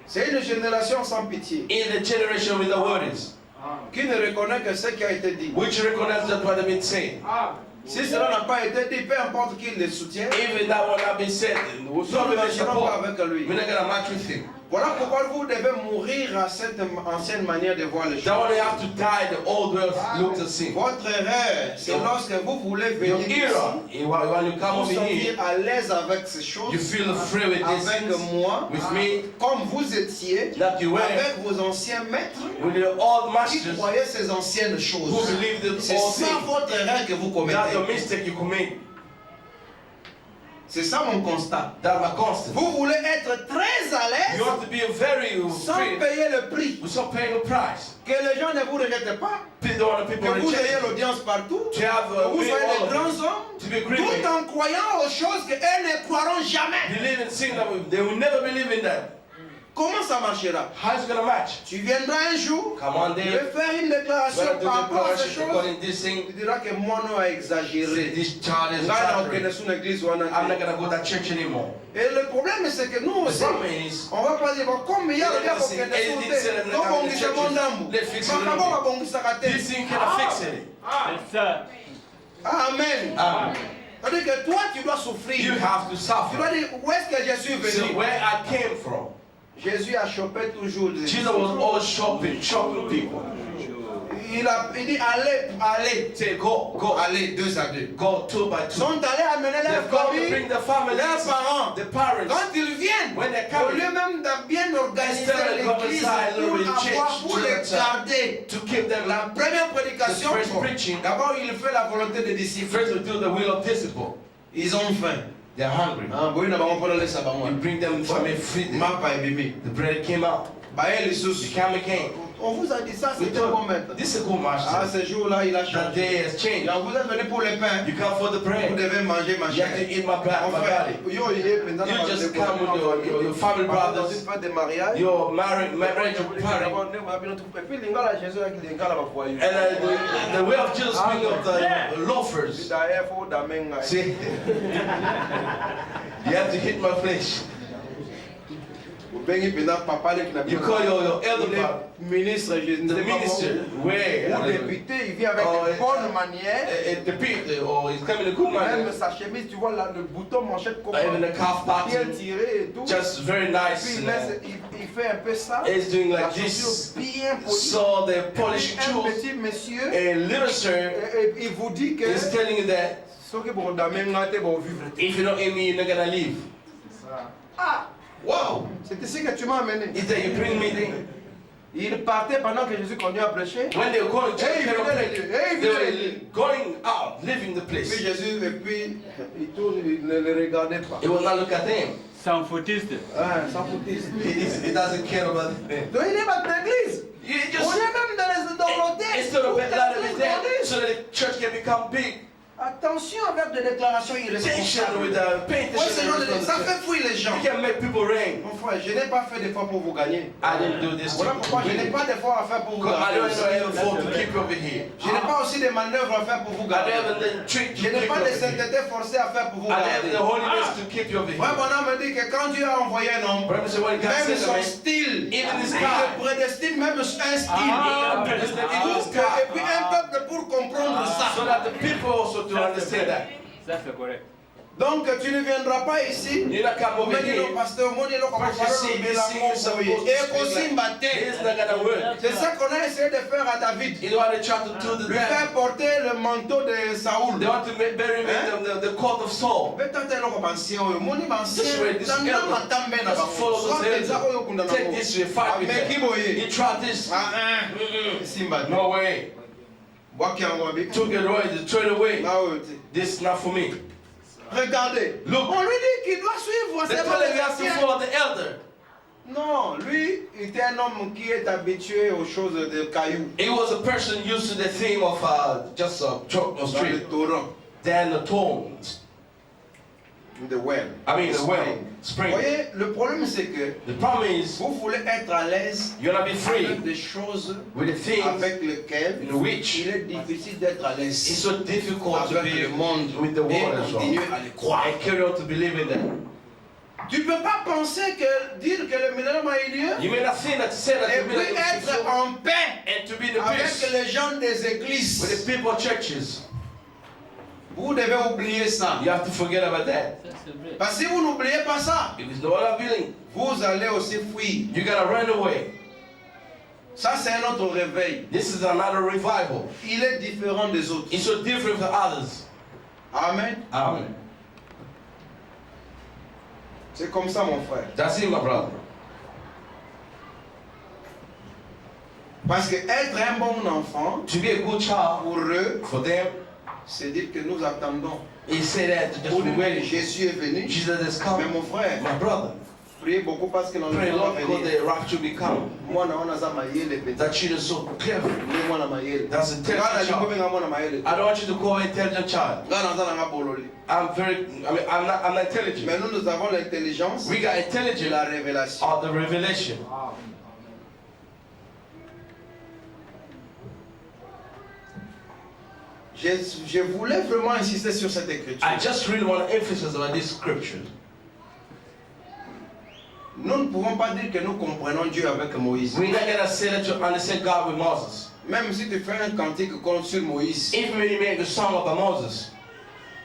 C'est une génération sans pitié. In the generation with the words. Qui ne reconnaît que ce qui a été dit. Which recognize that what has been said. Si cela n'a pas été dit, peu importe qui le soutient, Even that one not been said, nous ne marcherons pas avec lui. We're not gonna match with him. Voilà pourquoi vous devez mourir à cette ancienne manière de voir les choses. That one you have to die the old way of look to see. Votre erreur, c'est lorsque vous voulez venir ici, when you come vous over sentez here, à l'aise avec ces choses, you feel free with this avec things, moi, with me, comme vous étiez, that you were, avec vos anciens maîtres, with your old qui masters, croyaient ces anciennes choses. who believe the C'est old ça things. votre erreur que vous That's the commettez. mistake you commit. C'est ça mon constat. That's my constant. Vous voulez être très à l'aise You have to be very sans free payer le prix. without paying a price. Que les gens ne vous rejettent pas. People want people Que vous ayez reject you. l'audience partout. To have Que vous be soyez all des of grands them. hommes. To be great Tout men. en croyant aux choses qu'elles ne croiront jamais. Believe in sin that they will never believe in that. Comment ça marchera? How is it gonna match? Tu viendras un jour, Come on, je Dave. vais faire une déclaration When I do par rapport à ces declaration choses. according to this thing, Tu diras que moi non a exagéré. this child is Nga na okende exaggerating. sous l'église wana I'm not te. gonna go to that church anymore. Et le problème c'est que nous The aussi, problem is, on va pas dire bon, comme il y a le gars qui est sous te, donc on dit mon ndambu. let's fix it. Bakabo ba bongisaka te. This thing cannot fix it. Amen. C'est-à-dire que toi tu dois souffrir. You have to Tu suffer. dois dire où est-ce que je suis So venu. where I came from, Jésus a chopé toujours des Jesus was always shopping people. il dit allez, Say go, allez, 2 à 2. go 2 by Ils 2. sont allés amener leur They've gone to famille, bring the families, leurs parents. the parents. Quand ils viennent, When they au come, lieu même de bien organiser Instead of l'église reconcile pour with avoir, church, pour les garder. to keep them La première prédication, The first preaching. d'abord il fait la volonté des disciples. first to do the will of disciple. Ils ont faim. They're hungry. Boy na bango pona lesa bango. You bring them from a feed. Mapa ebimi. The bread came out. Baye les The sous. camel came. On vous a dit ça, We c'est un bon told maître. this is a good Ah, master. ce jour-là, il a That changé. day has changed. Donc vous êtes venu pour le pain. You come for the Vous bread. devez manger ma You have to chair. eat my Mon frère, body. yo, il est maintenant You dans just le come with your family dans brothers. une fête de mariage. Your marriage party. Et puis l'ingala Jésus avec l'ingala va foyer. And the way of Jesus speaking of the loafers. D'ailleurs, faut d'amenga. See, you have to hit my flesh. You call your elder brother, ministre, the minister, where? ou député, il vient avec Oh, une bonne manière. The people, or he's coming in a good Même manner. sa chemise, tu vois là, le bouton manchette comme Even the calf bien button, tiré et tout. just very Puis nice. il, laisse, il fait un peu ça. He's doing La like this. chaussure bien polie. So the Polish Puis un Jews, petit monsieur, a little sir, il vous dit que is telling you that ceux qui vont d'amenga te vont vivre. if you don't eat me, you're not gonna live. Ah, Wow! c'est ici que tu m'as amené. Is that you bring me there? Il partait pendant que Jésus continuait à prêcher. When they were going to Hey, church, hey, they were going out, leaving the Puis place. Jésus, et puis il tourne, il ne le regardait pas. He will not look at them. Sans foutiste. Ah, sans foutisme. He doesn't care about them. Donc il est dans l'église. You On just est même dans l'hôtel. instead of letting it there, so that the church can become big. Attention avec des déclarations Tension irresponsables. with pay Ouais, c'est genre attention. de- ça fait fuir les gens. You can make people rain. Mon frère, je n'ai pas fait d'effort pour vous gagner. I didn't do this to Voilà pourquoi je n'ai pas d'effort à faire pour vous Because I gagner. don't know effort to keep you over here. Je n'ai pas aussi de manœuvres à faire pour vous I don't gagner. have the trick to Je n'ai keep you pas over de here. sainteté forcée à faire pour vous I don't have gagner. the holiness to keep you over Frère here. Bonham me dit que quand Dieu a envoyé un homme, Brother said when God même says son man, style, even his il God, le prédestine même un style. Et puis un peuple pour comprendre so ça. that the people also to understand that. Ça, c'est correct. Donc tu ne viendras pas ici. You're not come over Mais dis here. le pasteur, moi dis le First you see this thing is supposed to et speak qu'aussi like, it's not gonna work. c'est ça qu'on a essayé de faire à David. You know how they try to do the Lui faire porter le manteau de Saoul. They want to bury him in the court of Saul. Peut-être eloko bansia oyo moni bansia This way, this tanga elder. matambe na Just follow bango this eza oyo elder. kunda na Take bango this way, fight with ameki them. boye You try this. simba No way. bwaki yango abi Took it away, just throw it away. na oyo te This is not for me. regardez Look. on lui dit qu'il doit suivre They c'est tell pas him les he has to anciens follow the elder. non lui était un homme qui est habitué aux choses de cailloux He was a person used to the theme of just a truck or dans street. le torrent Then the thorns. the well I mean, the well, vous spring. voyez le problème c'est que The problem is, vous voulez être à l'aise you're gonna be avec free des choses with the things avec lesquelles in which il est difficile d'être à it's l'aise so difficult to avec be le monde with the et world as well. continuer à le croire. And carry on to believe in that. Tu ne peux pas penser que dire que le millénaire a eu lieu You may not think that to say that et the puis millennium is être fulfilled en paix and to be in the avec peace les gens des with the églises. people of churches. Vous devez oublier ça. You have to forget about that. Parce que si vous n'oubliez pas ça, If it's no other feeling, vous allez aussi fuir. you gotta run away. Ça, c'est un autre réveil. This is another revival. Il est différent des autres. It's so different from others. Amen. Amen. C'est comme ça, mon frère. That's it, my brother. Parce que être un bon enfant, To be a good child, pour eux, for them, c'est dire que nous attendons. he said that just Pour nous, wait. Jésus est venu. Jesus is Mais coming. mon frère, My brother, priez beaucoup parce que pray l'enlèvement Lord va because venir. the rapture will come. Moi, naona za mayele petit. That you are so careful. Moi, na mayele. That's a Ngana intelligent child. likobe ngamo na mayele. I don't want you to call an intelligent child. Ngana za na bololi. I'm not intelligent. Mais nous avons l'intelligence We got de intelligence la révélation. of the revelation. Je voulais vraiment insister sur cette écriture. I just really want to emphasize on this scripture. Nous ne pouvons pas dire que nous comprenons Dieu avec Moïse. We're not gonna say that you understand God with Moses. Même si tu fais un cantique comme sur Moïse, Even when you make a song about Moses,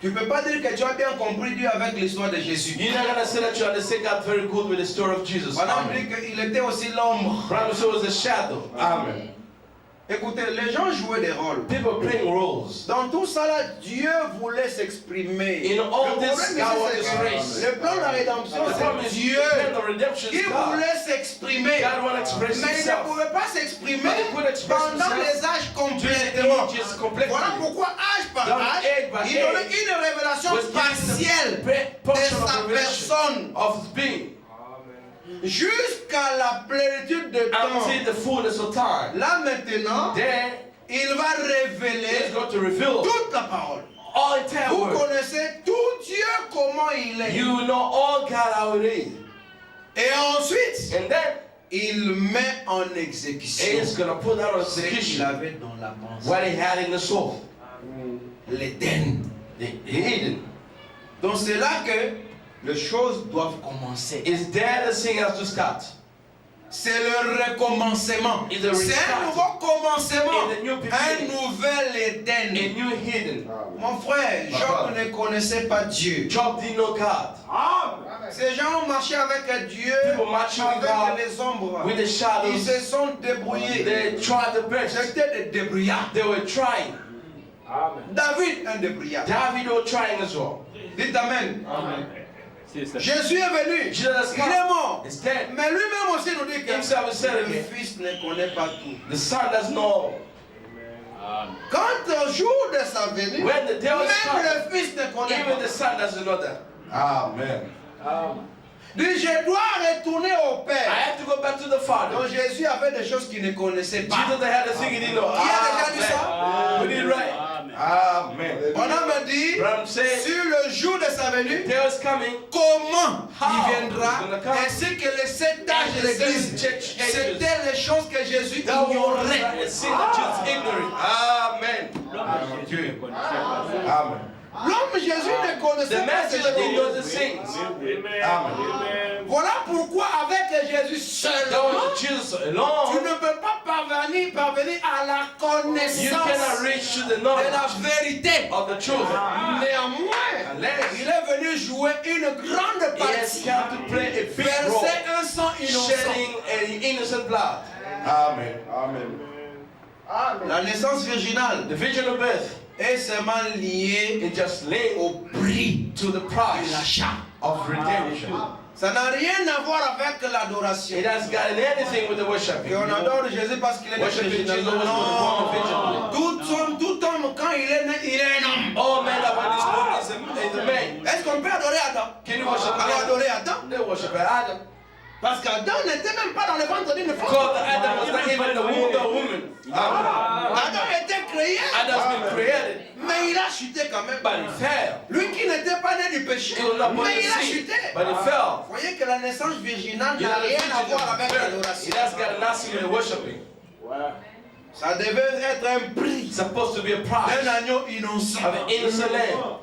tu ne peux pas dire que tu as bien compris Dieu avec l'histoire de Jésus. you're not gonna say that you understand God very good with the story of Jesus. Madame Amen. dit qu'il était aussi l'ombre. Promise was a shadow. Amen. Écoutez, les gens jouaient des rôles. People playing roles. Dans tout ça, là, Dieu voulait s'exprimer. In all Le this, problème God ici, wants c'est to que express. le plan de la rédemption, The problem c'est is Dieu the plan of redemption qui is God. voulait s'exprimer. God want to express Mais il ne himself. pouvait pas s'exprimer But he couldn't express pendant himself les âges during the complètement. ages completely. Voilà pourquoi âge par Dans âge, age by il donnait age, une révélation was given partielle the de portion sa of revelation personne of his being jusqu'à la plénitude de temps. until the fullness of time. Là maintenant, Then il va he's révéler going to reveal toute la parole. all entire Vous word. connaissez tout Dieu comment il est. You know all God how it is. Et ensuite, And then il met en exécution he's going to put out on ce qu'il execution avait dans la pensée. what he had in the soul. L'Éden. The Eden. Donc c'est là que les choses doivent commencer. Is there the thing has to start? C'est le recommencement. It's a C'est un restart. nouveau commencement. It's a new Un beginning. nouvel Éden. A new hidden. Mon frère, Job ne connaissait pas Dieu. Job didn't know God. Ces gens ont marché avec Dieu, People marching with God, avec les ombres. with the Ils shadows. se sont débrouillés. They tried the best. C'était des débrouillards. They were trying. David, un débrouillard. David was trying as well. Dites Amen. C'est ça. Jésus est venu. Jesus has Il est come. mort. It's dead. Mais lui-même aussi nous dit que Himself said le again. Fils ne connaît pas tout. The son does know. Quand au jour de sa venue, When the day was même come, le Fils ne connaît even pas. the son doesn't know that. Amen. Dit, je dois retourner au I Père. have to go back to the Father. Donc Jésus avait des choses qu'il ne connaissait pas. Jesus had a thing he didn't know. Qui a déjà dit ça? We did right. Amen. On a me dit, Branham said, sur le jour de sa venue, day was coming. comment How il viendra, he's gonna come. ainsi que les 7 âges de And the l'Église. 7 church ages. C'était les choses que Jésus That was ignorait. a sin that Jesus ignorant. Amen. Amen. L'homme Jésus ne The connaissait pas ces message didn't know choses. the things. Amen. Voilà pourquoi avec Jésus That seulement, was Jesus tu alone. ne peux pas parvenir à la You cannot connaissance reach to the de knowledge la vérité. of the truth. Néanmoins, Unless il est venu jouer une grande he has partie. come to play a big role, Verser un sang innocent. shedding an innocent blood. Amen. La naissance virginale The virgin of birth est seulement liée is just linked au prix to the de price l'achat. of redemption. Ça n'a rien à voir avec l'adoration. It has got anything with the worshiping. Et on adore Jésus parce qu'il est né Worshiping Jesus virginal. was born virginally. Non. Tout homme, quand il est né, il est un homme. All men that when he's born is a man. Est-ce qu'on peut adorer Adam? Can you worship Alors Adam? adorer Adam? They worship Adam. Parce qu'Adam n'était même pas dans le ventre d'une femme. Because Adam was not even the womb of a woman. Amen. Adam était créé, Adam's been created, mais il a chuté quand même. but he fell. Lui qui n'était pas né du péché, He was not born mais in il a sin, chuté. but he fell. Vous voyez que la naissance virginale You n'a know, the rien à virgin voir avec birth, l'adoration. it has got nothing with the worshiping. Ça devait être un prix It's supposed to be a d'un price agneau innocent. of an innocent lamb.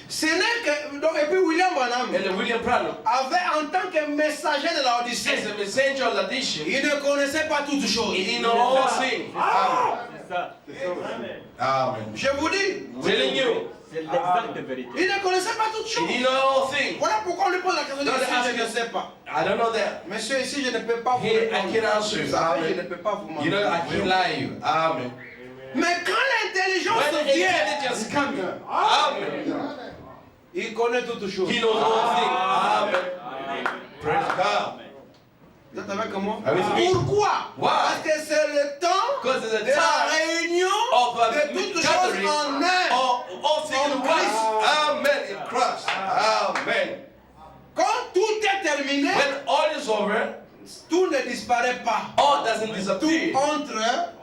Ce n'est que donc et puis William Branham And William Branham, avait en tant que messager de la Odyssée, as a messenger of Laodicea, il ne connaissait pas toutes choses. he didn't know all things. C'est ça. Amen. Je vous dis, Telling you, C'est l'exacte vérité. il ne connaissait pas toutes he choses. didn't know all things. Voilà pourquoi on lui pose la question. Don't Ici, ask je ne him. sais pas. I don't know that. Monsieur, ici, je ne peux pas vous Here, I répondre. can't answer Vous you. savez, je ne Amen. peux pas vous You know, I mentir. can't lie you. Amen. Mais quand l'intelligence When the vient, intelligence comes, amen. il connaît toutes choses. He knows all things. Amen. Praise God. Vous êtes avec moi? Avec lui. Pourquoi? Why? Parce que c'est le temps Because it's a de la time réunion of de toutes choses gathering en un. all things in Christ. Amen. In Christ. Amen. Quand tout est terminé, When all is over, tout ne disparaît pas. all doesn't Tout disappear. entre.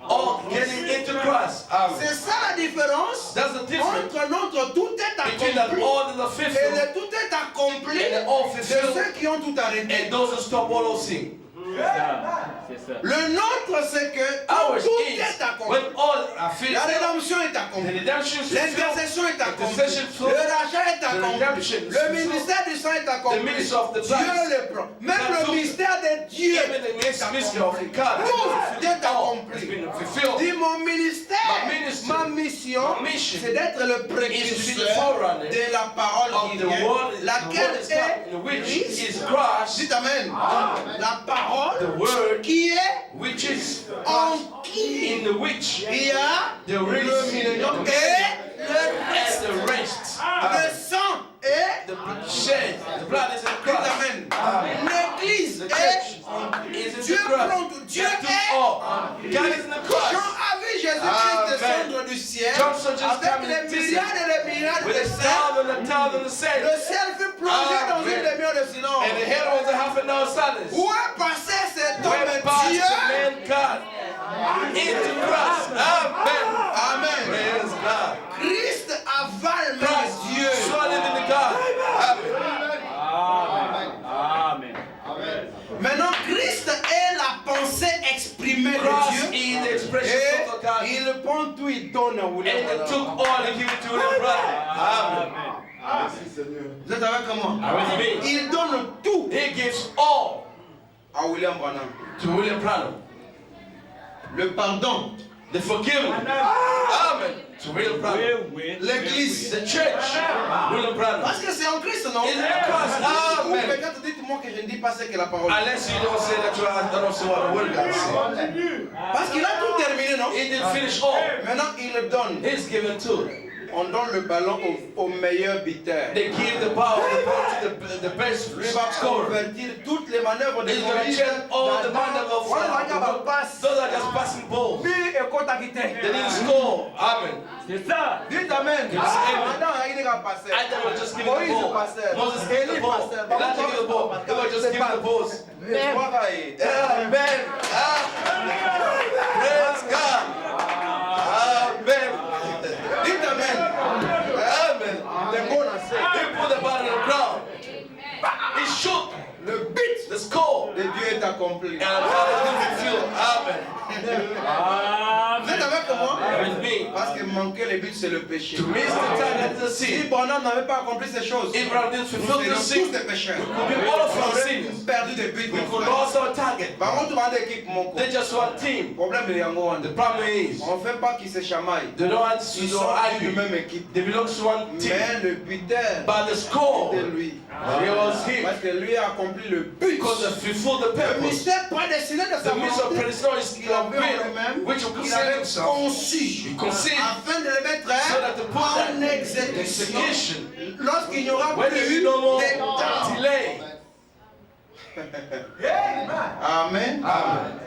All getting into Christ. Amen. C'est ça la différence That's the difference entre notre tout est between that accompli all is a et fulfilled le tout est accompli and the all de fulfilled ceux qui ont tout arrêté. and those who stop all those things. C'est ça. C'est ça. Le nôtre, c'est que Ours tout is est accompli. when all are La fulfilled, rédemption est the accomplie. redemption is fulfilled, L'intercession est accomplie. intercession is fulfilled, Le rachat est accompli. redemption is Le fulfilled. ministère du sang est accompli. The ministry of the Dieu blood. le prend. Même That's le all. mystère de Dieu even the est mystery of accompli. God Tout est all has accompli. been fulfilled. Dis mon ministère, My ministry, ma mission, my mission c'est d'être le is to be the précurseur forerunner de la parole of qui the vient, word, laquelle is est in which Christ. is Christ, Dites Amen. La parole the word qui est which is en qui in the which il y a the le rest millénium et le and reste. the rest. Le sang est The shed, the blood is in Dites Christ. Amen. L'église The est church is in Dieu the Christ. prend tout. Dieu That took est. all. God is in the Christ. Jean a vu Jésus-Christ descendre du ciel John saw Jesus avec coming les to see. milliards et les milliards With de a saints. thousand Le saints. ciel fut plongé dans Amen. une demi-heure de silence. And the head was a half an hour silence. Où est passé cet Went homme past Dieu? the man God into Christ. Amen. Amen. Praise God. Christ avale même Christ, Dieu. surely in the God. Amen. Amen. Maintenant, Christ est la pensée exprimée de Christ Dieu. is the expression Et of God. il prend tout, il donne à William And they Branham. took all and give it to the brother. Amen. Vous êtes avec moi? With me. Il donne tout He gives all à William Branham. to William Branham. Le pardon, The forgiveness. Amen. To William Oui, Branham. oui. l'église. The church. William Branham. Parce que c'est en Christ, non? Is in Christ. Ou Amen. peut-être dites-moi que je ne dis pas ce que la parole dit. Unless you don't say that you don't say what the word of God says. Parce qu'il a tout terminé, non? He did finish all. Maintenant, il le donne. He's given to. On donne le ballon au meilleur buteur. They give the power to the best Lui va scorer. convertir toutes les manœuvres de He's going to Moïse check all the manner of Voilà, regarde, passe. those are just passing balls. Lui et Kota They Kite. didn't score. Amen. C'est ça. Dites Amen. Yes, amen. Maintenant, il est passé. Adam was just giving the Moïse ball. passeur. Moses gave the Élie ball. passeur. Elijah gave the ball. They were just giving the balls. Travail. Amen. Praise God. Amen. Dites Amen. Amen. Les bons lancers. He put the ball on the ground. He shook Le but the score. de Dieu est accompli. And God has been fulfilled. Amen. Vous êtes avec moi? With me. Parce que manquer les buts, c'est le péché. To miss the target is a Si sin. Branham n'avait pas accompli ces choses, Abraham didn't nous fulfill serions the tous sin. des pécheurs. We could be all of On our aurait sins. perdu des buts. We mon could frère. lose our target. Par contre, on équipe, mon co. They're just one team. Problème de Yango The Wanda. problem is On ne fait pas qu'ils se chamaillent. they don't Ils sont argue. d'une même équipe. They belong to one team. Mais le buteur But the score, de lui. it was him. Parce que lui a accompli le but. Because they fulfilled the Le purpose. mystère prédestiné de sa The midst of volonté predestination is qu'il avait en will, lui-même, which will il consider avait himself, conçu he conceived, afin de le mettre so that to put that en exécution execution, lorsqu'il n'y aura when there plus is no more de temps. delay. Amen. Amen.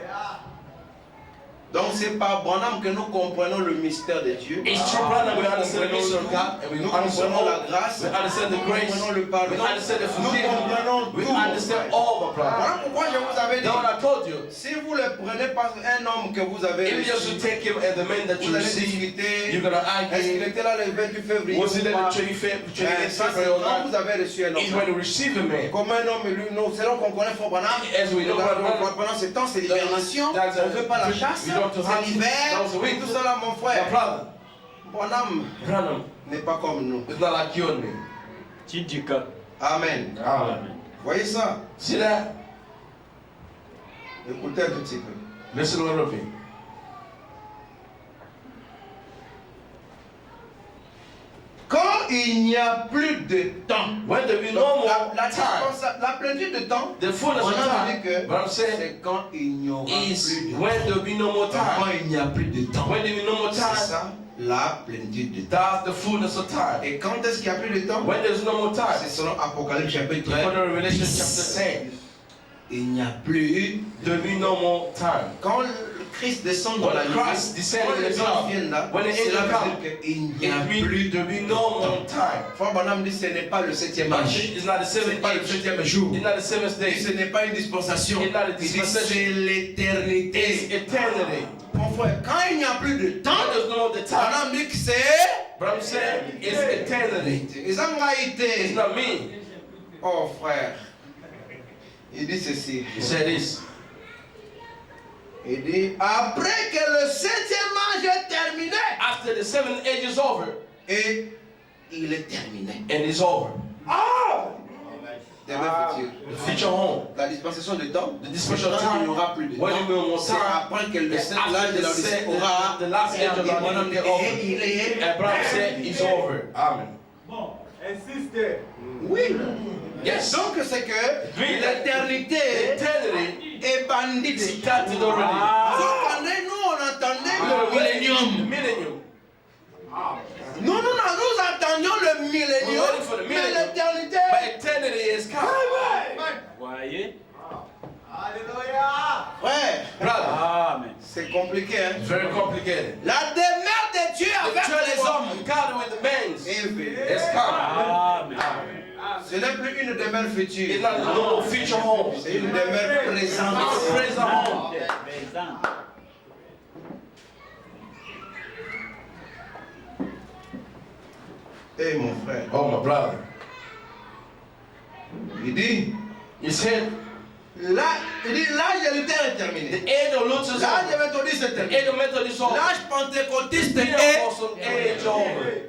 Donc c'est par Branham que nous comprenons le mystère de Dieu. It's true, brother. We understand the mystery of God, and we Nous understand comprenons all. la grâce. We understand the Nous grace. comprenons le We pardon. understand the Nous comprenons forgiveness. We tout. understand all, my brother. Voilà pourquoi je vous avais dit. Now, what I told you, Si vous le prenez par un homme que vous avez if you just reçu, to take him as the man that you vous allez receive, discuter. you're gonna Est-ce qu'il argue. était là le 28 février Was ou it that pas? the 25th, 28th Ça, c'est February or quand not? vous avez reçu un It's homme. when you receive a man. Comme un homme élu, non, c'est là qu'on connaît Fort Branham. As we know, Pendant ce temps, c'est l'hibernation. That's On ne fait pas la chasse. we don't have to C'est l'hiver. That was a Oui, week. tout ça là, mon My frère. brother, Bonhomme Branham n'est pas comme nous. is not like you and me. Chidika. Amen. Amen. Voyez ça? See that? Écoutez un tout petit peu. Listen a little bit. Quand il n'y a plus de temps, When there be no donc, more time, la plénitude de temps, the fullness on of a dit time, que but I'm saying, c'est quand il n'y aura plus is de temps. when there be no more Quand time. il n'y a plus de temps. When there be no more C'est time, ça, la plénitude de temps. that's the fullness of time. Et quand est-ce qu'il n'y a plus de temps? When there's no more time, C'est selon Apocalypse chapitre according to 1. Revelation chapter 10, Il n'y a plus. there be no more time. Quand le Christ descend dans When la Christ nuée, descend quand in les the anges cloud, viennent là, when the c'est là angels que come, dire qu'il n'y a it means plus. there be no more time. Frère Bonhomme dit ce n'est pas le septième But âge. it's not the Ce n'est seventh pas le age. septième jour. It's not the seventh Et ce day. n'est pas une dispensation. It's not a Il dit dispensation. c'est It's l'éternité. eternity. Mon frère, quand il n'y a plus de temps, When there's no more the time, Bonhomme dit que c'est but I'm saying it's eternity. les angaïtés. It's not me. Oh frère, il dit ceci. He said this. Il dit après que le septième âge est terminé, After the seventh age is over, et il est terminé. and it's over. Demain futur. The future home. La dispensation de temps, The dispensation of quand il n'y time. aura plus de When you temps, will c'est time, après que le it's l'âge after de the l'Odyssée set- aura the last age of et Babylon get over. il est And Abraham said it's over. Amen. Bon, insiste. oui. Yes. Donc c'est que Oui. l'éternité Eternity est bandite. started already. Donc nous on entendait le millénium. Millennium. Nous attendions le millénium, We're waiting for the mais millennium. l'éternité. But eternity is coming. Voyez? Alléluia. Ouais, Brother, Amen. c'est compliqué. Hein? it's very complicated. La demeure de Dieu The avec les journey hommes of God with the men est venue. is coming. Amen. Ce n'est plus une demeure It's future, not no more future home. c'est une demeure présente. Praise the home. Présent. Eh mon frère, Oh, my brother. il dit, He said, l'âge de Luther est terminé. the age of Luther's L'âge de over. Méthodiste est The terminé. age of Methodist over. L'âge pentecôtiste The est. apostle age over.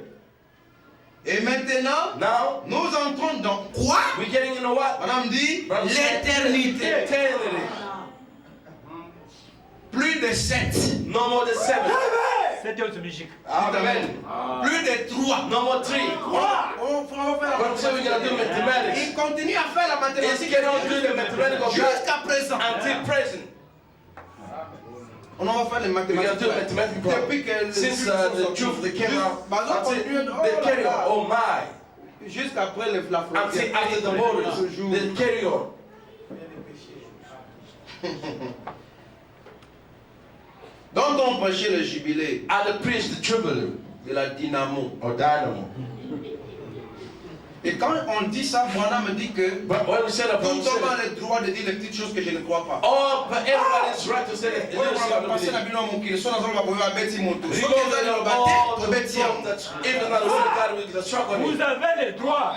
Et maintenant, Now, nous entrons dans quoi? we're getting into what? Madame dit Brother said, l'éternité. Eternity. Plus de 7. No more than 7. C'était automatique. Amen. Plus de 3. No more 3. On va faire What I'm saying, we're going to do mathematics. Il continue à faire la It's mathématique going to do the mathematical jusqu'à présent. until present. On va faire les We're going to mathématiques. do mathematical. Depuis que le Since the truth that came out, Par exemple, until they carry on. Oh my. jusqu'après la frontière. Until after the borders, they carry on. Donc on prêchait le jubilé And they preach the jubilee de la dynamo. or dynamo. Et quand on dit ça, Bwana me dit que But when we said tout about le monde a le droit de dire les petites choses que je ne crois pas. oh, but everybody's right to say that. Oui, on va passer la bino mokili, so nazo ba beti moto. We So go que za to lo all bate, to the beti talk yango. that even not the word of God with the struggle. Vous avez le droit.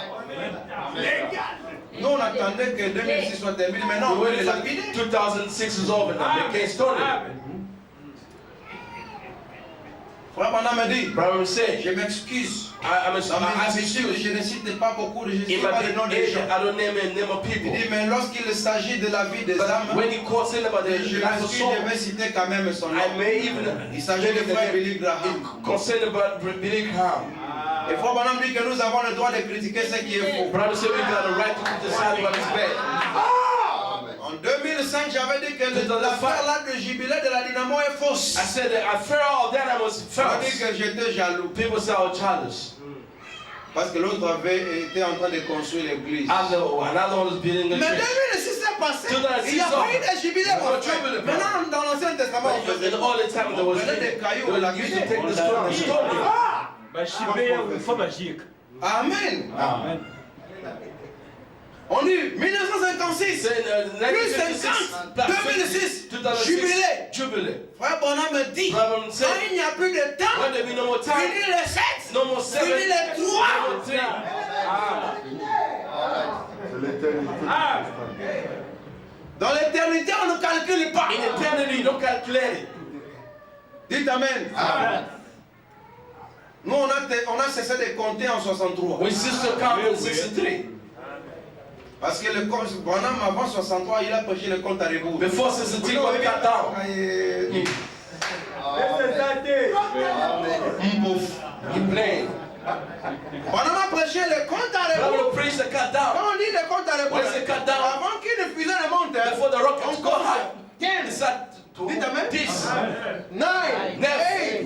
Nous on attendait que 2006 soit terminé, maintenant on We veut les waited lapider. till 2006 is over now. They can't stone it. Frère Bwana me dit, Brother said, je m'excuse. I'm Dans mes habitudes, excuse. je ne cite pas beaucoup de, je ne In cite pas my le nom des gens. I don't name a name of Il people. dit, mais lorsqu'il s'agit de la vie des But âmes, when he calls in about the je life of m'excuse, soul, je vais citer quand même son nom. I may even Il s'agit de frère Billy Graham. concerned about Billy Graham. Et frère Bonhomme dit que nous avons le droit de critiquer ce qui est faux. Brother said we got a right to criticize what is bad. En 2005, j'avais dit que l'affaire là de jubilé de la dynamo est fausse. I said that affair of that was Je dit false. que j'étais jaloux. People say I was childish. Parce que l'autre avait été en train de construire l'église. Another one was building a Mais church. 2006 est passé. 2006 Il y a pas eu de jubilé. No mon frère. jubilé, bro. Maintenant, dans l'Ancien Testament, on faisait In all the time there was on prenait des cailloux, on they used to lapidait. take the stone and stone you. Bashibe faut magique. Amen. Amen. On dit 1956. Say, Plus 1956, 50, plus 2006, 2006, jubilé. Jubilee. Frère Bonhomme me dit, Brother quand said, il n'y a plus de temps, when there be no more time, fini les 7, no more 7, fini les 3. no more 3. Dans l'éternité, on ne calcule pas. In eternity, don't calculate it. Dites Amen. Nous, on a cessé de compter en 63. We ceased to count in 63. Parce que le compte, Branham avant 63, il a prêché le compte à rebours. Before 63, God cut down. He blamed. Branham a prêché le compte à But I rebours. will preach the cut down. Quand on dit le compte à rebours, When it's cut down, avant qu'une fusée ne monte, before the rockets go high, it's at dites amen. this. 9,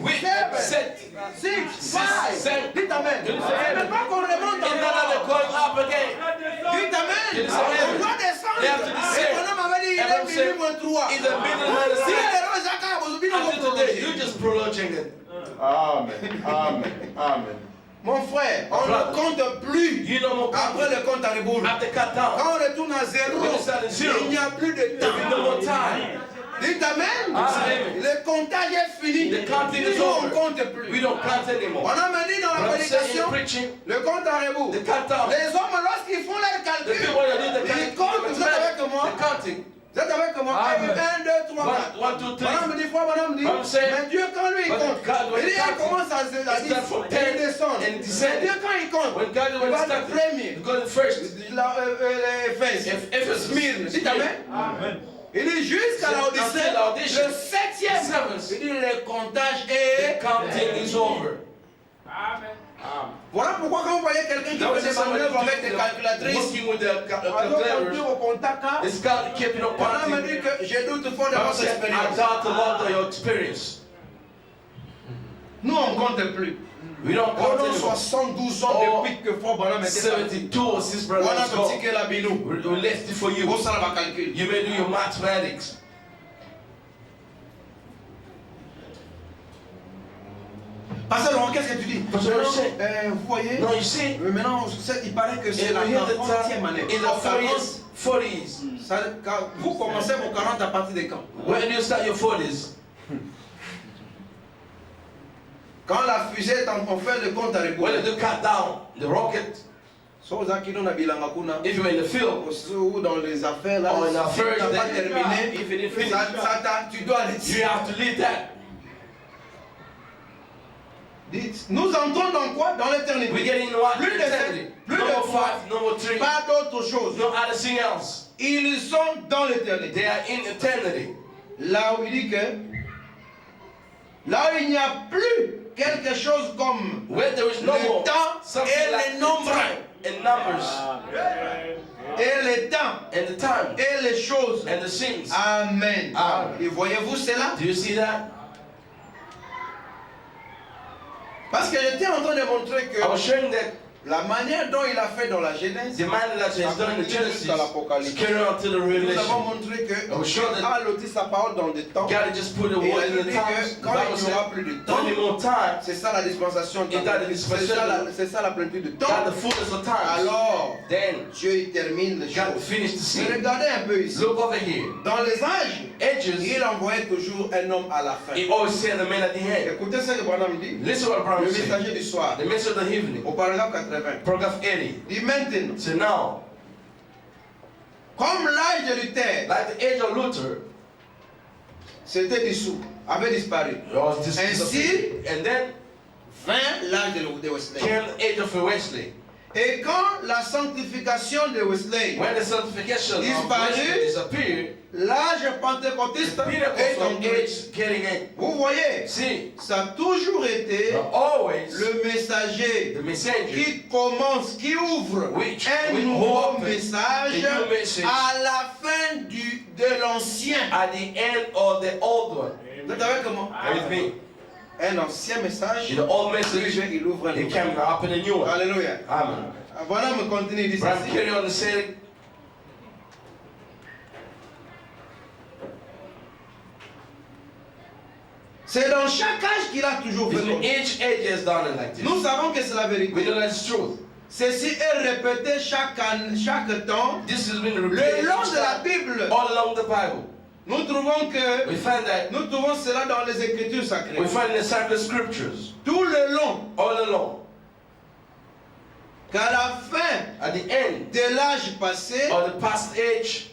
8, 7, 6, 5. Dites amen. Mais pas qu'on remonte In another encore. going up again. Dites amen. It is On heaven. doit descendre. They have to descend. Et Branham avait dit, il Abraham est said, minuit moins 3. in the middle of the Si sea. les rois Jacques ont subi, nous Until allons today, prolonger. you just prolonging it. Amen. Amen. Amen. Mon frère, on ne compte plus You know more après le compte à rebours. At the cut down. Quand on retourne à zéro, When it's at zero, il n'y a plus de there is no temps. more time. Dites amen. Amen. Le comptage est fini. The counting is Nous, on ne over. compte We plus. don't count anymore. On a dit dans la But I'm saying prédication, in preaching, le compte à rebours. the cut down. Les hommes, lorsqu'ils font leur The calcul, people that do the ils counting, comptent. Vous êtes avec moi? the counting. Vous êtes avec moi? Amen. 1, 2, 3, 4. 1, 2, 3. Madame dit, fois, madame dit, I'm saying, mais Dieu quand lui il but compte, God, when il dit, he il commence à 10, it starts from 10 il descend. and Mais descend. Dieu quand il compte, When God il when va it le started, premier. you go first. Les Ephésiens, Ephesus. Smyrne, dites amen. Amen. Il dit jusqu'à la Odyssée, Until la Odyssée. le 7e, Seventh. il dit le comptage The est. counting is over. Voilà pourquoi quand vous voyez quelqu'un qui Now fait des somebody manœuvres avec des calculatrices, working with the on doit calculators. conduire au contact. It's called keeping up Voilà me counting. dit que j'ai doute fort de I votre expérience. doubt a lot of your experience. Nous on ne compte plus. We don't count Pendant anymore. 72 ans Oh, depuis que Fort Branham était parti. 72 since On a brothers un go. ticket là, binou. We left it for you. Au ça va calcul. You may do your mathematics. Pasteur Laurent, qu'est-ce que tu dis? Pasteur Maintenant, Laurent, vous voyez, No, you see, maintenant il paraît que c'est in la we hear the 40e time année. in the Or 40s, 40s. vous commencez vos 40 à partir de quand? When you start your 40s, Quand la fusée est on fait le compte à rebours. when you cut down the rocket, So za kino na bilanga kuna. if you're in the field, Ou dans les affaires là, or in si affairs, tu n'as pas then terminé, if it is finished, tu dois aller you have to leave that. Dites, nous entrons dans quoi? Dans l'éternité. We get in what? Plus de Eternity. plus de Number fois, 5, number 3, pas d'autre chose. no other thing else. Ils sont dans l'éternité. They are in eternity. Là où il dit que, là où il n'y a plus quelque chose comme Where there is no le more temps something et like les the nombres, time and numbers et les temps and the time et les choses. and the things. Amen. Amen. Et voyez-vous cela? Do you see that? Parce que j'étais en train de montrer que I was showing that la manière dont il a fait dans la Genèse, the man that has done in Genesis jusqu'à l'Apocalypse. carry on to the nous avons Revelation. montré que I was sure that a loti sa parole dans des temps. God just put the Et il word a in the dit times. que The quand Bible il n'y aura said, plus de temps, only more time, c'est ça la dispensation de Is that the temps. dispensation? C'est ça la plénitude de temps. God the fullness of times. Alors, Then Dieu il termine les God choses. finished the Mais scene. regardez un peu ici. Look over here. Dans les âges, Edges, il envoyait toujours un homme à la fin. he always said the man at the end. Écoutez ce que Branham dit. Listen what Brown Le said. messager du soir, The message of the evening. au paragraphe 80. Paragraph 80. Dit maintenant, So now, comme l'âge de Luther like the age of Luther, s'était dissous, avait disparu, it was Ainsi, and then vint l'âge de Wesley. came the age of Wesley. Et quand la sanctification de Wesley, When the sanctification of Disparu. Wesley disappeared, l'âge the pentecôtiste est Pentecostal entré. age getting in. Vous voyez, See, ça a toujours été always le messager the messenger qui commence, qui ouvre Which un will nouveau open message a new message à la fin de l'ancien. at the end of the old one. Vous êtes avec moi? With me, Un ancien message, in the old lui, message, il ouvre un it nouveau. can up in a new one. Alléluia. Amen. Voilà, me continue, il dit But I'm ceci. carrying on to say, C'est dans chaque âge qu'il a toujours fait comme ça. each age has done it like this. Nous savons que c'est la We vérité. know that's truth. Ceci est répété chaque temps. This has been Le repeated long each de la time, Bible, all along the Bible. nous trouvons que We find that nous trouvons cela dans les Écritures sacrées. we find in the sacred scriptures Tout le long, all along. qu'à la fin At the end de l'âge passé of the past age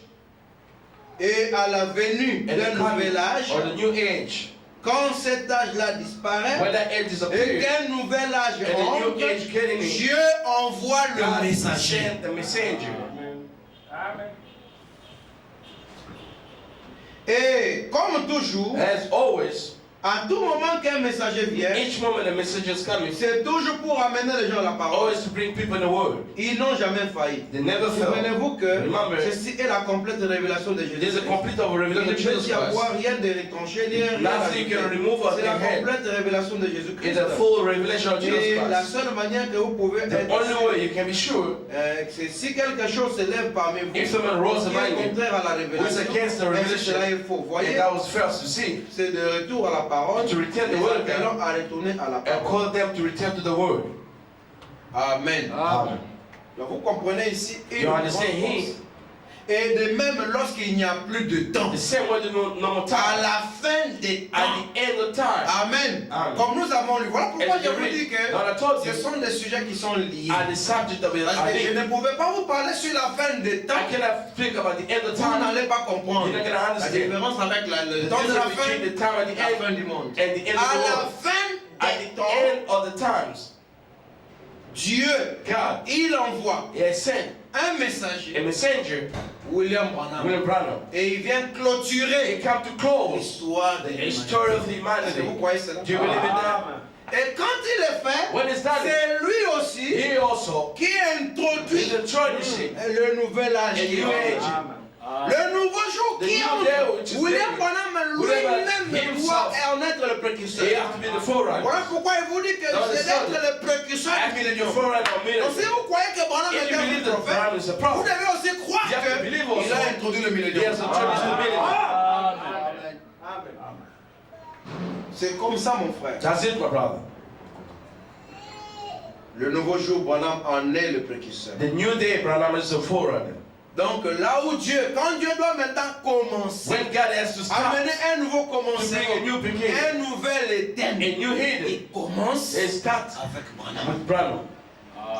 et à la venue and d'un the nouvel coming âge, or the new age, Quand cet âge-là disparaît, when that age et disappears, qu'un nouvel âge and a new rentre, age getting in, Dieu envoie le God messager. sent the messenger. Et comme toujours, As always, à tout moment qu'un messager vient, each moment the messenger is coming, c'est toujours pour amener les gens à la parole. always to bring people in the word. Ils n'ont jamais failli. They never fail. Souvenez-vous que Remember, ceci est la complète révélation de there's Jésus. a complete of Il ne revelation of peut Jesus y avoir Christ. rien de retranché, ni rien Nothing can remove us C'est la in head. complète révélation de It's Jésus-Christ. a full revelation of Jesus Et la Christ. seule manière que vous pouvez The être only way you can be sure, c'est si quelque chose se lève parmi vous, if someone rose qui est among you, contraire à la who's révélation, against the et revelation, cela est faux. and Voyez, that was first to see, c'est de retour à la parole, to return the les word of God, appelons à retourner à la and parole. call them to return to the word. Amen. Amen. Donc vous comprenez ici une You grande understand here? force. Et de même lorsqu'il n'y a plus de temps, The same way there's no more à time. la fin des temps, At the end of time, Amen. Amen. Comme nous avons lu. Voilà pourquoi As je you vous read, dis que now I told ce you, sont des sujets qui sont liés. are the subject of it. Parce que je ne pouvais pas vous parler sur la fin des temps. I cannot speak about the end of Vous time. n'allez pas comprendre You're not gonna la understand. différence avec le The temps de la difference fin between the time at et the la end fin du monde. and the end À of the la world. fin At des the temps, end of the times, Dieu, God, il envoie He has sent un a messager, messenger, William Branham, William Branham. et il vient He clôturer come to close l'histoire de the l'humanité. story of Est-ce que humanity. vous croyez cela? Do you believe in that? Et quand il le fait, When it's done, c'est lui aussi He also qui introduit is introducing le nouvel âge. a qui new est. age. Le nouveau jour The qui new day entre. which is William coming. Branham William lui-même himself. doit en être le précurseur. He has to be the forerunner. Voilà pourquoi il vous dit que Dans le c'est sol. d'être le précurseur I du have to be the millénium. forerunner of Donc si miracles. vous croyez que Branham If est you un believe that prophète, Branham is a vous prophet, devez aussi croire you have to believe qu'il also a introduit le He millénium. has introduced the millennium. C'est comme ça, mon frère. That's it, my brother. Le nouveau jour, Branham en est le précurseur. The new day, Branham is the forerunner. Donc là où Dieu, quand Dieu doit maintenant commencer, When God has to start amener un nouveau to commencement, bring a new beginning, un nouvel Éden, a new Eden, il commence it starts avec Branham. with Branham.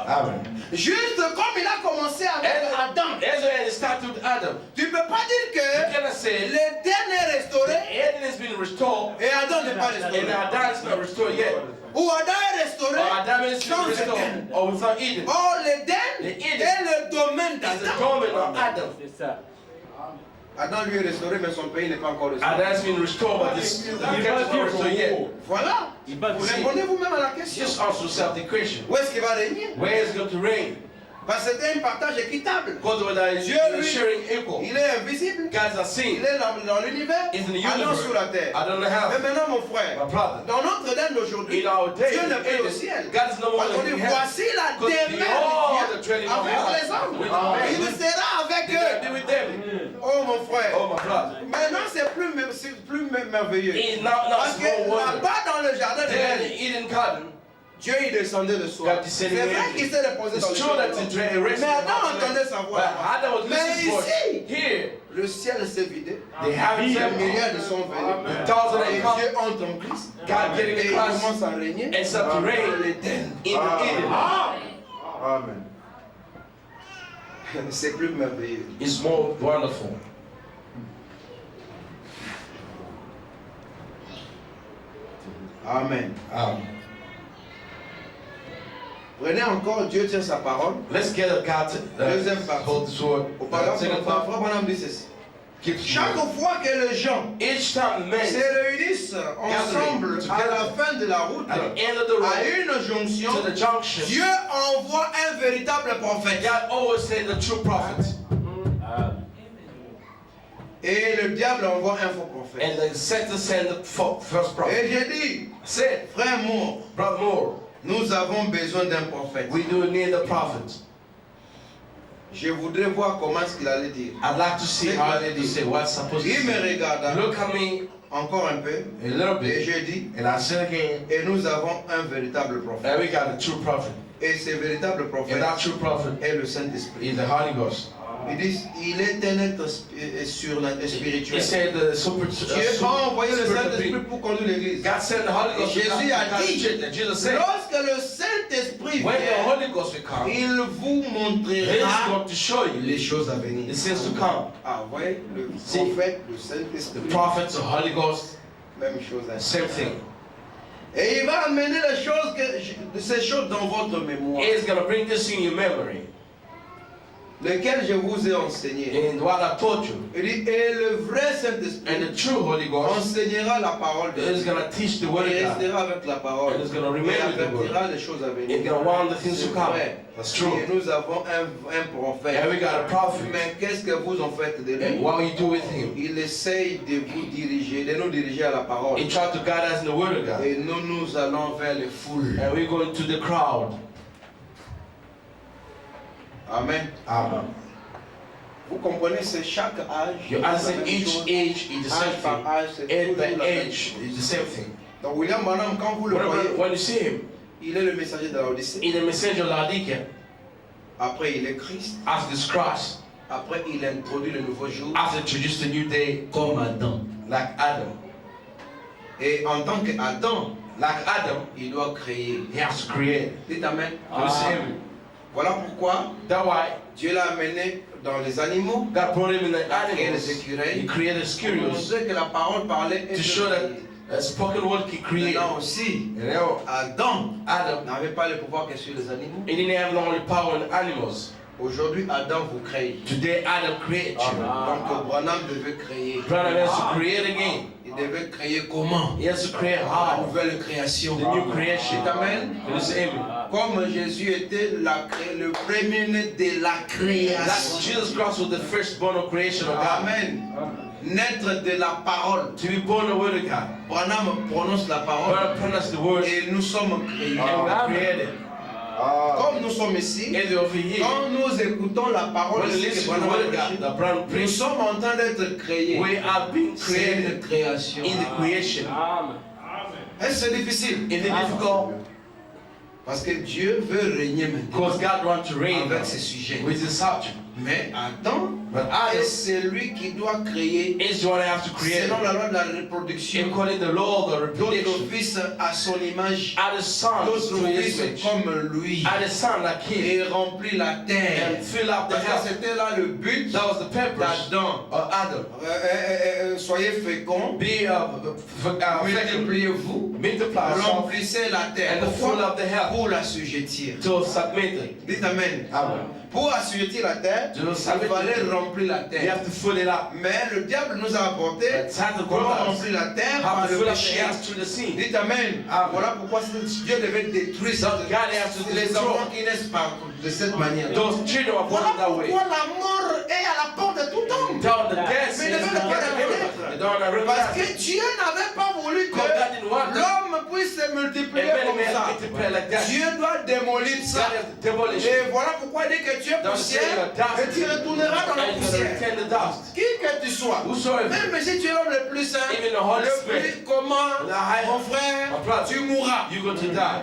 Amen. Juste comme il a commencé avec Adam. As it started with Adam, Tu ne peux pas dire you que cannot say l'Éden est restauré Eden has been restored et Adam n'est pas and restauré. Adam is not restored yet. Ou Adam est restauré Or Adam is sans restored Éden. or without Eden. Or l'Éden The est Eden le domaine is the d'Adam. domain of Adam. C'est ça. Adam lui est restauré mais son pays n'est pas encore restauré. Adam has been restored, but this the country is not restored yet. Voilà. Il va Vous dire. répondez vous-même à la question. Just ask yourself the question: Où est-ce qu'il va régner? where is it going to reign? Parce que c'était un partage équitable. Because whether it's Dieu, lui, sharing equal, il est invisible. God's are Il seen. est dans l'univers. Is in the Adam universe. sur la terre. I don't know Mais how. maintenant, mon frère, My brother, dans notre Éden d'aujourd'hui, in our day, Dieu n'est plus au Eden, ciel. God is no Parce qu'on longer dit, in heaven. voici la Because demeure behold, de the Dieu dwelling of avec God les hommes. with men. Il sera avec He's going to be eux. with them. Oh mon frère. Oh, my brother. Maintenant, c'est plus merveilleux. It's not Parce que small wonder. là-bas dans le jardin de There in l'Éden, Eden garden, Dieu il descendait le soir. God C'est descended vrai early. qu'il s'est reposé dans It's le true that jardin. he rested. Mais Adam entendait sa voix. But Adam was Mais listening to ici, voice. Here, le ciel s'est vidé. they have Les him. myriades sont venus. The thousand Et and come. Dieu entre en Christ. God getting Et in il Christ commence à régner. and start to reign L'Éden. in Eden. Amen. C'est plus merveilleux. It's more wonderful. Amen. Prenez encore, Dieu tient sa parole. Let's get a God to Deuxième partie. hold this word. Auparavant, Second Frère part. Branham dit ceci. Keep Chaque fois que les gens each time men se réunissent ensemble à la fin de la route, at the end of the à road une jonction, to the junction, Dieu envoie un véritable prophète. God always said the true prophet, Et le diable envoie un faux prophète. and the Satan sent the first prophet. Et j'ai dit, Said, frère Moore, Brother Moore, nous avons besoin d'un prophète. we do need a prophet. Je voudrais voir comment est-ce qu'il allait dire. I'd like to see how they do say what's supposed to Il me say. regarda Look at me encore un peu a little et bit, j'ai dit, and I said again, et nous avons un véritable prophète. and we got the true prophet. Et ce véritable And prophète that true prophet est le Saint-Esprit. is the Holy Ghost. Ils disent, il est un être He spirituel. said the super, Dieu a envoyé le spirit of Saint-Esprit being. pour conduire l'Église. God sent the Holy Ghost. Jésus to a guide the dit, church. And Jesus said, lorsque le Saint-Esprit when the vient, Holy Ghost will come, il vous He is montrera going to show you les choses à venir. the things to come. Ah, vous voyez, le See, prophète, le The Saint-Esprit. prophets, the Holy Ghost. Même chose. Hein. Same thing. Et il va amener ces choses dans votre mémoire. He's going to bring this in your memory. Lequel je vous ai enseigné. And what I taught you. Il dit, et le vrai And Saint-Esprit the true Holy Ghost enseignera la parole de is Dieu. going to teach the word Il of God. restera avec la parole. And it's gonna Et remember the avertira les choses à venir. It's going to warn the things C'est to come. vrai. That's true. Et nous avons un prophète. And we got a prophet. Mais qu'est-ce que vous en faites de And lui? what you do with him? Il essaye de vous diriger, de nous diriger à la parole. He tried to guide us in the word of God. Et nous allons vers les foules. And we're going to the crowd. Amen. Amen. Vous comprenez, c'est chaque âge. You c'est la understand même each chose. age is the same Âge par thing. âge, c'est And toujours la the même age chose. is the same thing. Donc William Branham, quand vous le voyez, When you see him, il est le messager de la Odyssée. in the messenger of Laodicea, Après, il est Christ. after this Christ, Après, il introduit le nouveau jour after introduced the new day, comme Adam. like Adam. Et en tant qu'Adam, Like Adam, il doit créer. he has to create. Dites Amen. You see him? Voilà pourquoi That's why Dieu l'a amené dans les animaux. God brought him in the Et animals. les écureuils. He created Pour squirrels montrer que la parole parlait et to show that a spoken word can create. Maintenant aussi, You know, Adam Adam, n'avait pas le pouvoir que sur les animaux. he didn't have only power in animals. Aujourd'hui, Adam vous crée. Today, Adam created you. Donc, Branham devait créer. Branham has to create again. Il devait créer comment? He has to create La how? nouvelle création. The new creation. Amen. You see him? Comme Jésus était le premier-né de la That création. Jesus Christ was the firstborn of creation of God. Amen. Naître de la parole. To be born the word of God. Branham prononce la parole. Branham pronounced the word Et nous sommes créés. and we are created. Comme nous sommes ici, And over here, quand nous écoutons la parole when you ici que listen to the Branham word a of God, prêché, the Branham nous preached, sommes en train d'être créés. we are being C'est created une création. in the creation. Est-ce que c'est difficile? Is it difficult? Parce que Dieu veut régner maintenant Because God wants to reign avec ses sujets. with the subject. Mais Adam But est Adam celui qui doit créer is the one that has to create selon la loi de la reproduction. according to the law of the D'autres reproduction. fils à son image, Add a son d'autres to his fils image. comme lui, Add a son like him et remplit la terre. and fill up the Parce que house. c'était là le but That was the purpose d'Adam. of Adam. Soyez féconds, Be multipliez-vous, multiply yourself remplissez la terre. and fill Pourquoi? up the house Pour l'assujettir. to submit it. Dites Amen. Amen. Pour assujettir la terre, To il submit fallait it. remplir la You terre. have to fill it up. Mais le diable nous a apporté But Satan comment brought us remplir la terre how par to le fill up the péché. house through the sin. Dites Amen. Amen. Voilà pourquoi Dieu devait détruire So God has to les destroy enfants qui naissent de cette manière. those children are born Voilà that way. pourquoi la mort est à la porte de tout homme. Down the death Mais is ne veut pas they don't Parce recognize que Dieu n'avait pas voulu que God didn't want it. l'homme puisse se And multiplier many comme men ça. multiply like that. Dieu doit démolir God ça. has to demolish Et it. voilà pourquoi il dit que tu es Don't say poussière you're dust. et tu retourneras dans la And you're going to poussière. return the dust. Qui que tu sois, Whosoever. même si tu es l'homme le plus saint, Even the Holy le Spirit. plus comment, The high- mon frère, My brother. tu mourras. You're going to die.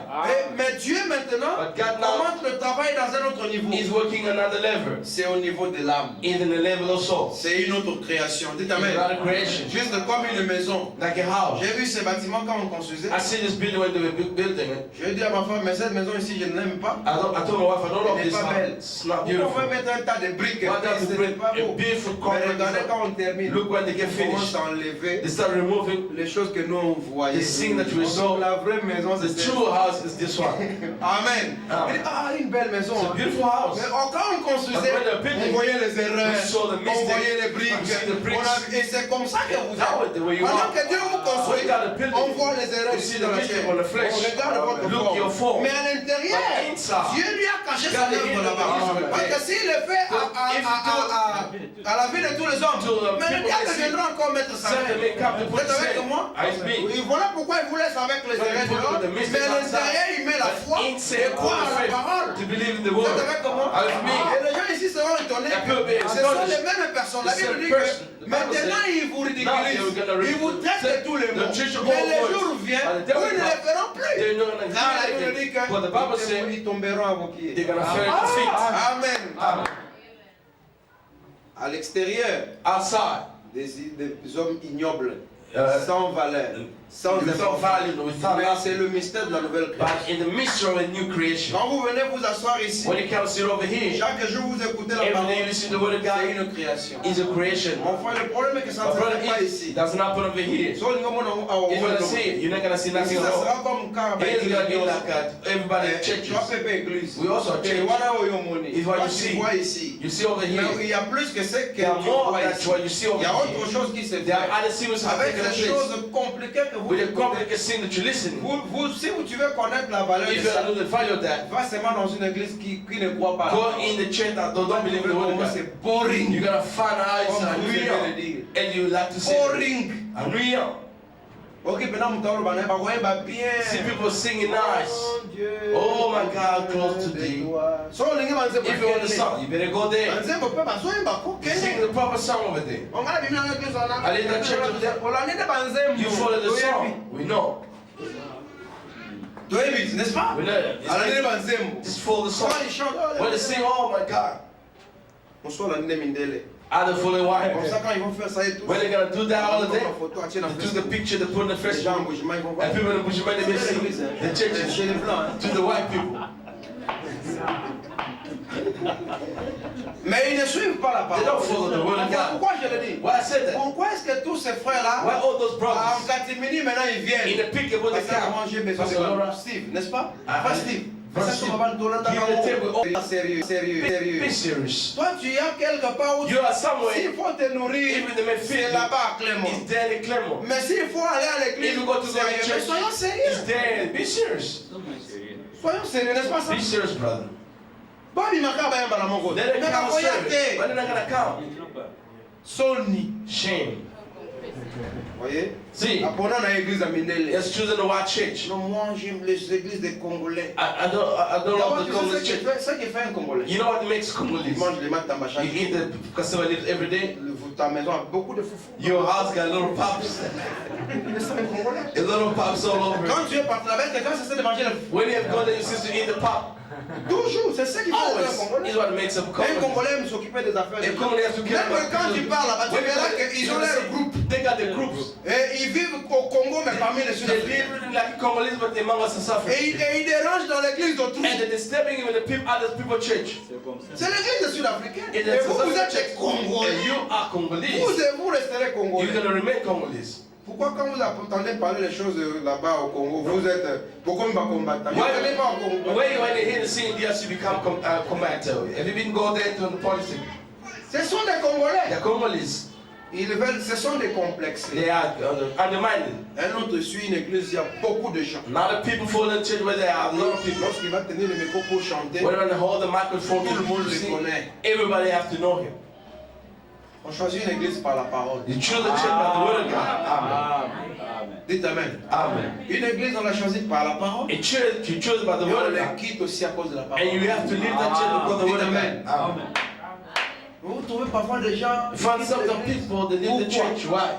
Mais Dieu maintenant But God now commence le travail dans un autre niveau. is working another level. C'est au niveau de l'âme. Is in the level of soul. C'est une autre création. Dites It's Amen. not a creation. Juste comme une maison. Like a house. J'ai vu ces bâtiments quand on construisait. I see this building when they were building it. Je dis à ma femme, mais cette maison ici, je ne l'aime pas. I told my wife, I don't love Elle n'est this pas house. belle. It's not On beautiful. va mettre un tas de briques. Why does Ce it n'est bring pas a beau. beautiful Mais concrete regardez design? quand on termine. Look when they get On commence finished. à enlever They start removing les choses que nous on voyait. the thing that we saw. La vraie maison, The c'est true house is this one. Amen. Amen. Il dit, ah, une belle maison. It's a beautiful house. Mais quand on construisait, But when they're building, on voyait les erreurs, we saw the on mistakes, voyait les briques. we see the bricks. Et c'est comme ça que vous That was the way êtes. you Pendant are. que Dieu vous construit, When God is building, on voit les erreurs you ici see dans the la mistake chair. on the flesh. On regarde votre Look your form. Mais à l'intérieur, But inside, Dieu lui a caché God sa hid œuvre the là-bas. Israel Parce que there. s'il le fait à la vie de tous les hommes, To the mais le people diable that see, viendra encore mettre sa Satan main. may come to Vous put êtes avec sin. moi? I speak. Et voilà pourquoi il vous laisse avec les So erreurs you de put l'autre. the Mais mistake à l'intérieur, il met la foi Inside et croit à la faith parole. to believe in the Vous word. êtes avec moi? I speak. Et les gens ici seront étonnés That could be que ce sont astonished. les mêmes personnes. La The Bible same dit person. que The Bible maintenant says, ils vous now ridiculisent. they're gonna Ils vous traitent de tous les the mots. church of Mais les all jours words. viennent And the où devil ils ne les feront They're plus. not going to Car la Bible dit que But the Bible says ils tomberont à vos pieds. they're going to fall at your feet. Amen. Amen. À l'extérieur, Outside, des hommes ignobles, Uh, sans valeur, sans without value, without Mais nothing. c'est le mystère de la nouvelle création. But in the mystery of a new creation, Quand vous venez vous asseoir ici, when you come sit over here, chaque jour vous écoutez la every parole, day you listen to the word of c'est God, une création. is a creation. Mon frère, le problème est que ça My ne se brother, fait pas it ici. doesn't happen over here. So, nous avons un If you're gonna see it, you're not gonna see Ici, nothing ça at all. sera comme car It is gonna be like that. Everybody in tu churches. vois Pépé Église. We also Et church. voilà où ils monnaie. Is what Toi, you tu see. vois ici. You see over Mais here. il y a plus que ce que tu There are more vois than ici. what you see over Il y a here. autre chose qui se There are fait. other things that Avec take les place. choses compliquées que vous With the écoutez. complicated thing that you listen. Si tu veux connaître la valeur de If you ça, know the value of that, va seulement dans une église qui ne croit pas. go in the church that don't believe the word of God. C'est boring. You're gonna find out it's Comme vous unreal. aimez le dire. And you like to say Boring. unreal. Ok, maintenant, mon temps, bien. See people singing nice. Mon Dieu. Oh my God, close to thee. So, lingi banze If you want the song, you better go there. banze bope basoye bakoke. Sing the proper song over there. On va la Bible dans l'église on a. Allez dans la church over there. On l'a né de banze. You follow the song. We know. Doyebi, n'est-ce pas? We know. On l'a né de It's- banze. Just follow the song. Quand ils chantent, When they sing, oh my God. on soit la né de Mindele. Are they following Comme ça, why? quand ils vont faire ça et tout. When they're gonna do that all the day, Photo, tiens, they do the picture, they put in the Les first gens en one. bougement, ils vont voir. And people in the bush, they C'est see l'église, hein. the churches Chez les blancs, hein. to the white people. Mais ils ne suivent pas la They don't follow the parole. word of God. Pourquoi je le dis? Why I said that? Pourquoi est-ce que tous ces frères-là, Why all those en brothers catimini, maintenant ils in viennent? the picture with the Parce que moi cow? j'ai besoin Pastor de Laura, Steve, n'est-ce pas? Ah, Pas ah, Steve. Frère C'est ça Steve. qu'on va nous donner dans Give the table. Oh, le sérieux, sérieux, sérieux. be serious. Toi, tu es quelque part où You are somewhere, s'il faut te nourrir, even the men feed c'est you, là-bas à Clément. it's there in Clermont. Mais s'il faut aller à l'église, If you go to the sérieux, mais church, soyons it's sérieux. there. Be serious. Soyons sérieux, n'est-ce pas ça? Be serious, brother. Babi makaba yamba la mongo. Then they Mais come bakoya service, te. but they're not gonna come. Soni. Shame. Voyez? See, Apprenons dans l'église à Mindele. it's choosing the white church. Non, moi j'aime les églises des Congolais. I don't love the Congolese Tu sais church. ce qui fait un Congolais. You know what makes Il Congolese? mange les maths dans ma You chambre. eat the cassava leaves every day. Ta maison a beaucoup de foufou. Your house got little pops. Mais c'est un Congolais. A little pops all over. Quand tu es parti là-bas, quelqu'un s'essaie de manger le foufou. When you have gone there, you used to eat the pop. Toujours, c'est ça qui fait un Always Congolais. is what makes them Un Congolese. Congolais aime s'occuper des affaires. A Congolese has to care Même about quand tu parles là-bas, tu verras qu'ils ont leur groupe. They got the groups. Et ils vivent au Congo, mais parmi les They Sud-Africains. live like Congolese, but among us are suffering. Et ils dérangent dans l'église d'autrui. And they're disturbing even the people, other people's church. C'est l'église des Sud-Africains. It Et is vous, vous êtes des and Congolais. you are Congolese. Vous resterez Congolais. You're gonna remain Congolese. Pourquoi quand vous entendez parler des choses là-bas au Congo, vous êtes pourquoi vous combattant? Vous n'allez pas au Congo. When you hear the scene, yes, you become combatant. Have you been go there to the politics? Ce sont des Congolais. They're Congolese. Ils veulent, ce sont des complexes. They are undermined. Un autre suit une église, il y a beaucoup de gens. Now the people fall in church where there are a lot of people. Lorsqu'il va tenir le micro pour chanter, When on hold the microphone tout le monde to le sing, connaît. everybody have to know him. On choisit une église par la parole. You choose the church by the word of God. Amen. Dites Amen. Amen. Une église, on l'a choisie par la parole. A church, you choose by the Et on word of les God. quitte aussi à cause de la parole. And you have to leave that church because of the word of God. Amen. Vous trouvez parfois des gens You qui find quittent some l'église. people that leave the Pourquoi? church. Why?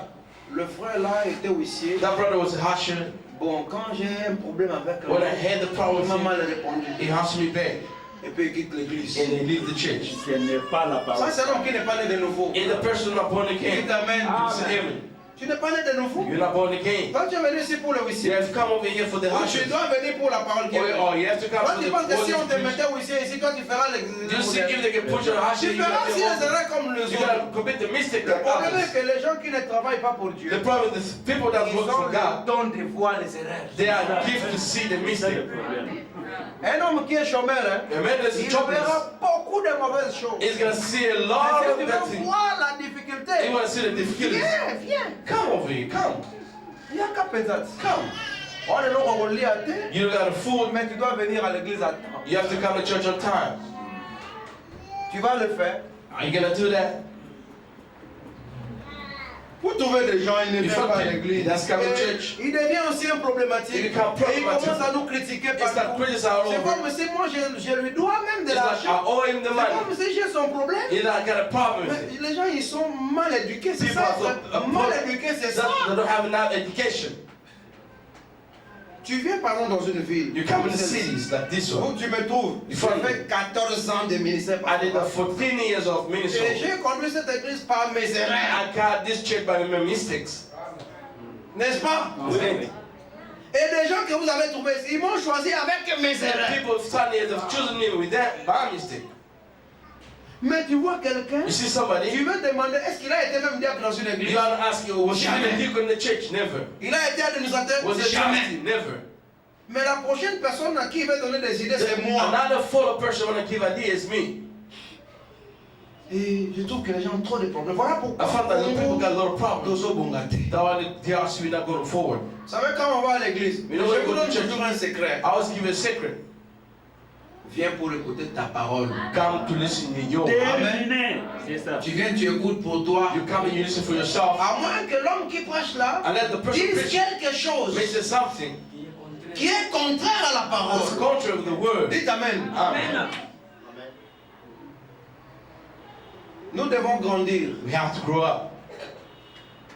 Le frère là était huissier. That brother was a usher. Bon, quand j'ai un problème avec When I had the problem il with m'a mal him, répondu. he asked me back. Et puis il quitte l'église. And he leave the church. Ce n'est pas la Ça, parole. c'est l'homme qui n'est pas né de nouveau. And the person not born again. Dites Amen. Say amen. Tu n'es pas né de nouveau. You're not born again. Quand tu es venu ici pour le You huissier, have to come over here for the tu usher. dois venir pour la parole qui est Oh, you have to come Quand for tu the penses que si on te word. mettait huissier ici, toi tu feras You see, if they can put you on usher, Tu you feras aussi les gotta erreurs comme les autres. commit the mistake Le like problème est others. que les gens qui ne travaillent pas pour Dieu, The problem is the people that ils work ont for le God, don de voir les erreurs. they are gifted to see the C'est ça mistake. le problème. Un homme qui est chômeur, hein, A man that's il jobless verra beaucoup de mauvaises choses. is gonna see a Mais lot si of tu bad veux things. voir la difficulté, You want to see the difficulties? viens, viens. Come over here, come. Il y a qu'à peut-être. Come. On est là, on lit à terre, You don't got a food, mais tu dois venir à l'église à temps. you have to come to church on time. Tu vas le faire. Are you gonna do that? Vous trouvez des gens, ils ne You viennent pas à find l'église. that's coming Et church. il devient aussi un problématique. Il Et become il problematic. commence à nous critiquer It's like partout. prejudice all C'est over. comme si moi je lui dois même de It's like I l'argent. owe him the C'est money. comme si j'ai son problème. Either I got a problem with it. Mais les gens ils sont mal éduqués, c'est People ça. are so- Mal éduqués, c'est ça. They don't have enough education. Tu viens par exemple dans une ville. You come in the cities like this one. Où tu me trouves. You J'ai find fait 14 ans de ministère. I did 14 years of Et ministry. j'ai conduit cette église par mes erreurs. I got this church by my mistakes. N'est-ce pas? Oui. Et des gens que vous avez trouvés, ils m'ont choisi avec mes erreurs. People standing here have chosen me with that by mistake. Mais tu vois quelqu'un, You see tu somebody, veux demander, est-ce qu'il a été même diacre dans une you église? gotta ask you, was she Jamais. a deacon in the church? Never. Il a été administrateur? Was it Jamais. trustee? Never. Mais la prochaine personne à qui il va donner des idées, c'est moi. Another follow person want to give ideas is me. Et je trouve que les gens ont trop de problèmes. Voilà pourquoi. I found that the people got a lot of problems. Dozo Bongate. That's why they ask you not going forward. Vous savez, quand on va à l'église, Mais je non, vous écoute, donne church. toujours un secret. I always give you a secret. Viens pour écouter ta parole. Come to listen in your Terminé. C'est ça. Tu viens, tu écoutes pour toi. You come and you listen for yourself. À moins que l'homme qui prêche là And let the person dise preach quelque chose mention something qui est contraire à la that's parole. contrary of the word. Dites Amen. Amen. Nous devons grandir. We have to grow up.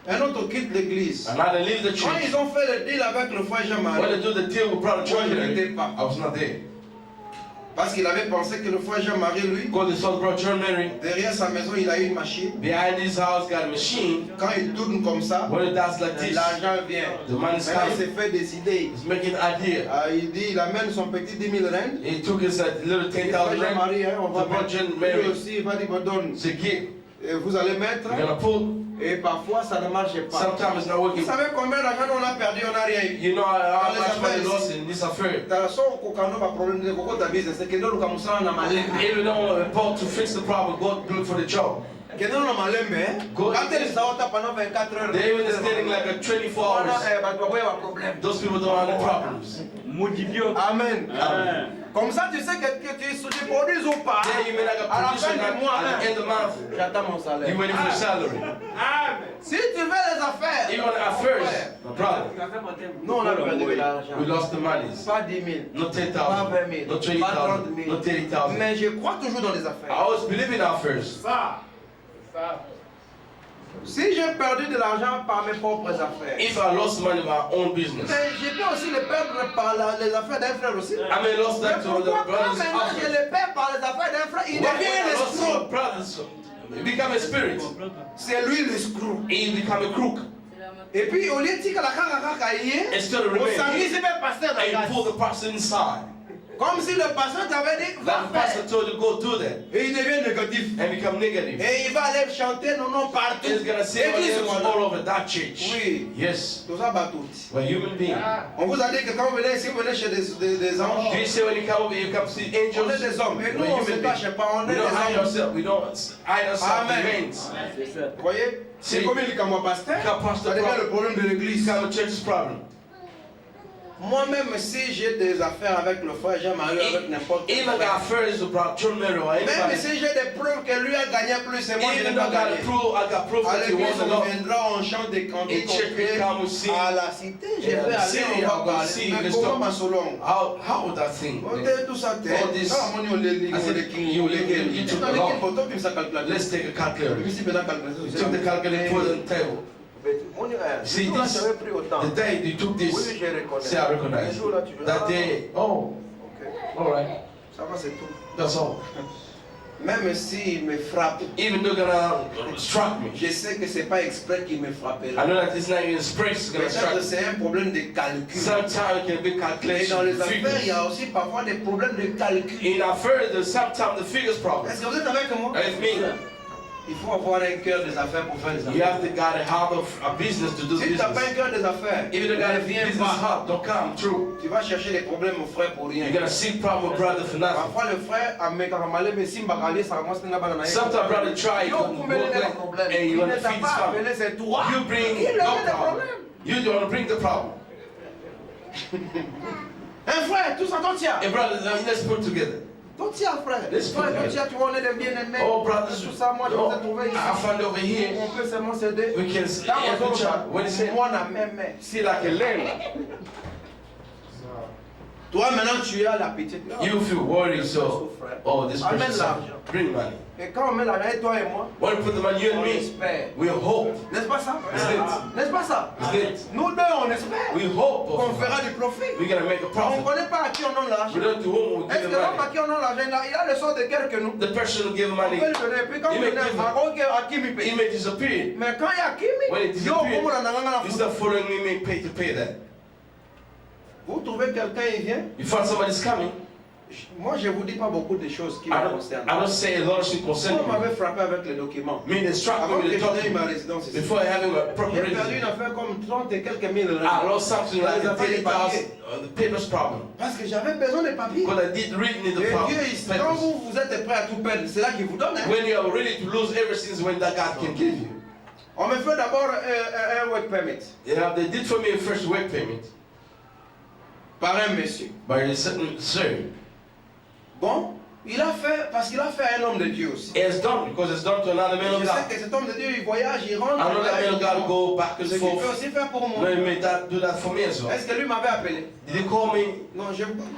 Un autre quitte l'église. Another leave the Quand church. ils ont fait le deal avec le frère When Jean-Marie, they do the deal with Brother moi je John, n'étais pas. I was not there. Parce qu'il avait pensé que le frère Jean-Marie, lui, Because they saw Brother John Mary derrière sa maison, il a une machine. behind his house got a machine. Quand il tourne comme ça, When it does like this, l'argent vient. the man is Maintenant, il coming. s'est fait des idées. He's making an idea. Il dit, il amène son petit 10 000 rentes. He took his little Le frère 10,000 rand Jean-Marie, hein, on va to Brother mettre. John Lui Mary. aussi, il va dire, donne. It's a gift. Et vous allez mettre. You're gonna pull. Et parfois, ça ne marche pas. Sometimes it's not Vous working. savez combien d'argent on a perdu, on n'a rien eu. You know how Dans les much money affaires lost in this affair. Dans son kokano, ma problème de koko ta business, c'est que nous, nous sommes na malembe. Even though about to fix the problem, go do it for the job. Que nous, na malembe, hein. Go- Quand elle est sortie pendant 24 heures. They even standing like a 24 hours. Pas problème. Those people don't have any problems. Moudibio. Amen. Amen. Comme ça, tu sais que tu produis ou pas. Then you may like a À la fin position du mois, at the end of the month. j'attends mon salaire. You waiting for your salary. Si tu veux les affaires, Even at first, my brother, nous on a perdu de l'argent. we lost the monies. Pas 10 000, Not pas 10,000, 20 000, not pas 30 20,000, 000. not 30,000. Mais je crois toujours dans les I affaires. always believe in our first. Si j'ai perdu de l'argent par mes propres affaires, If I lost money by my own business, mais je peux aussi le perdre par les affaires d'un frère aussi. I may lost Mais that to the pourquoi quand brothers maintenant je after. le perds par les affaires d'un frère, il When devient I lost l'escroc. my brothers, he become a spirit. C'est lui l'escroc. He become a crook. Et puis au lieu de dire que la kaka y est, Instead of au remaining, samedi c'est même pasteur and you dans pull the person inside. comme si le pasteur t'avait dit, va That the pastor faire. told you go do that, Et il devient négatif. and become negative. Et il va aller chanter nos noms partout. He's gonna say Église, all voilà. over that church. Oui. Yes, Tout ça bat tout. we're human beings. On vous a dit que quand vous venez ici, vous venez chez des anges. Do you say when you come over, you come see On est angels? des hommes. Et nous, We're on ne se human cache beings. pas. On est We des don't hide hommes. ourselves. We don't hide ourselves Amen. in veins. C'est ça. Vous voyez? C'est Si. comme il dit qu'à moi, pasteur. Quand pasteur Ça devient parle- le problème de l'église. It's kind of church's problem. Moi-même, si j'ai des affaires avec le frère Jean-Marie, avec n'importe qui, Even got affairs about John Mary or même anybody. si j'ai des preuves que lui a gagné plus et moi je n'ai Even though pas I gagné. got proof À that he l'église, won a on lot. viendra, on chante des cantiques, In church, on we prie. come, we sing. À la cité, je Yeah, vais the aller, city, on I va will parler. see Mais the comment stuff. ma solon? How would that thing? On dit tout ça, All this- ah, mon Dieu, I said, you took Dans a l'équipe, lot. photo, puis ça calcule. Let's take a calculator. Lui, si maintenant calculateur, You took the calculator, put it on the table. Mon Dieu, See là, this? j'avais pris autant. The day you took this, Oui, je reconnais. say I recognize. Le jour là, tu veux- That Ah, day, oh, ok. all right, Ça va, c'est tout. that's all. Même s'il me frappe, Even though gonna struck me, je sais que c'est pas exprès qu'il me I frappera. know that it's not even express it's gonna strike Peut-être me. c'est un problème de calcul. Sometimes it can be Et calculation, dans les affaires, il y figures. a aussi parfois des problèmes de calcul. In affairs, there's sometimes the figures problem. Est-ce que vous êtes avec moi? With me, Il faut avoir un cœur des affaires pour faire des you affaires. have to got a heart of a business to do Si tu n'as pas business. un cœur des affaires, Even though you got a ne viens business pas. heart, don't come true. Tu vas chercher des problèmes au frère pour rien. You're gonna seek problem with brother for nothing. Parfois le frère a mis mais si Mbakali, ça commence à n'avoir Sometimes brother try to Yo, go vous menez des back problèmes. and you Il want ne to t'a feed his pas family. appelé, c'est toi. You bring Il no a des problem. problèmes. You don't want to bring the problem. Un frère, tout ça, toi tiens. Hey brother, now let's put together. Toi tiens, frère. Let's Toi, put toi together. tiens, tu vois, on est des bien-aimés. Oh brothers, Tout ça, moi, je oh, vous ai trouvé ici. I found over here. On peut seulement s'aider. We can Quand help on each other. When you say, moi, on a même main. see like a lamb, Toi, maintenant, tu as l'appétit. you feel worried. So, oh, this person, Amène suffers. l'argent. Bring money. Et quand on met l'argent, toi et moi, When you put the money, you and on me, espère. we hope. N'est-ce pas ça? ça? Isn't it? N'est-ce pas ça? Isn't it? Nous deux, on espère We hope qu'on of fera du profit. we're gonna make a On ne profit. connaît pas à qui on donne l'argent. We don't do whom we Est-ce give que the l'homme à money. qui on donne l'argent, il a le sort de cœur que nous? The person who give On money, peut lui donner. Et puis quand Il vous met donnez give- à Hakimi he paye. may disappear. Mais quand il y a Hakimi, When it yo, disappears, comment on a you start following me, may pay to pay that. Vous trouvez quelqu'un, il vient? You find somebody's coming. Moi, je ne vous dis pas beaucoup de choses qui I me don't, concernent. I don't say a lot of things Vous concerning me. m'avez frappé avec les documents. Me, they struck Avant me que with je the n'aie talking. ma résidence ici. Before having a proper J'ai perdu une residence. affaire comme 30 et quelques mille I rands. lost something like Les affaires des 30,000 the papers problem. Parce que j'avais besoin de papiers. Because I did really need the Et problem. Dieu, quand vous êtes prêt à tout perdre, c'est là qu'il vous donne. Hein? When you are ready to lose everything is when that God can give you. On me fait d'abord un work permit Yeah, they did for me a first work payment par un monsieur. by a certain sir. Bon, il a fait, parce qu'il a fait un homme de Dieu aussi. It's done because it's done to another man of Je sais God. que cet homme de Dieu, il voyage, il rentre. I know that man of God go back Ce and qu'il peut forth. aussi faire pour moi. No, he made that do that for me as well. Est-ce que lui m'avait appelé? Did he call me? Non,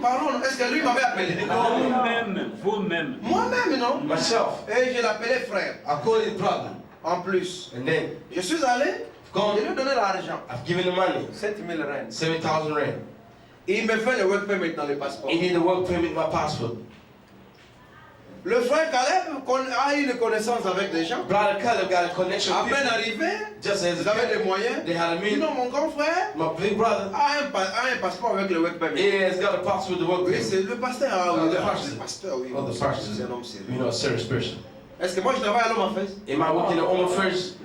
parlons, est-ce que lui m'avait appelé? Vous-même, vous-même. Moi-même, non? Myself. Et je l'appelais frère. I called it brother. En plus, And then je suis allé, je gone. lui ai donné l'argent. I've given the money. 7000 rands. 7,000 rand. Et il me fait le work permit dans le passeport. He did the work permit my passport. Le frère Caleb a eu une connaissance avec des gens. Brother Caleb got a connection À with peine people. arrivé, Just as ils avaient des moyens. they had a meeting. Sinon, mon grand frère My big brother, a un passeport avec le work permit. he has got a passport with the work Oui, permit. c'est le pasteur. Ah, oui, the le pastor. pasteur, oui. Oh, the pastor. C'est un homme sérieux. You know, a serious person. Est-ce que moi je travaille à l'homme en face? Am I working at home first?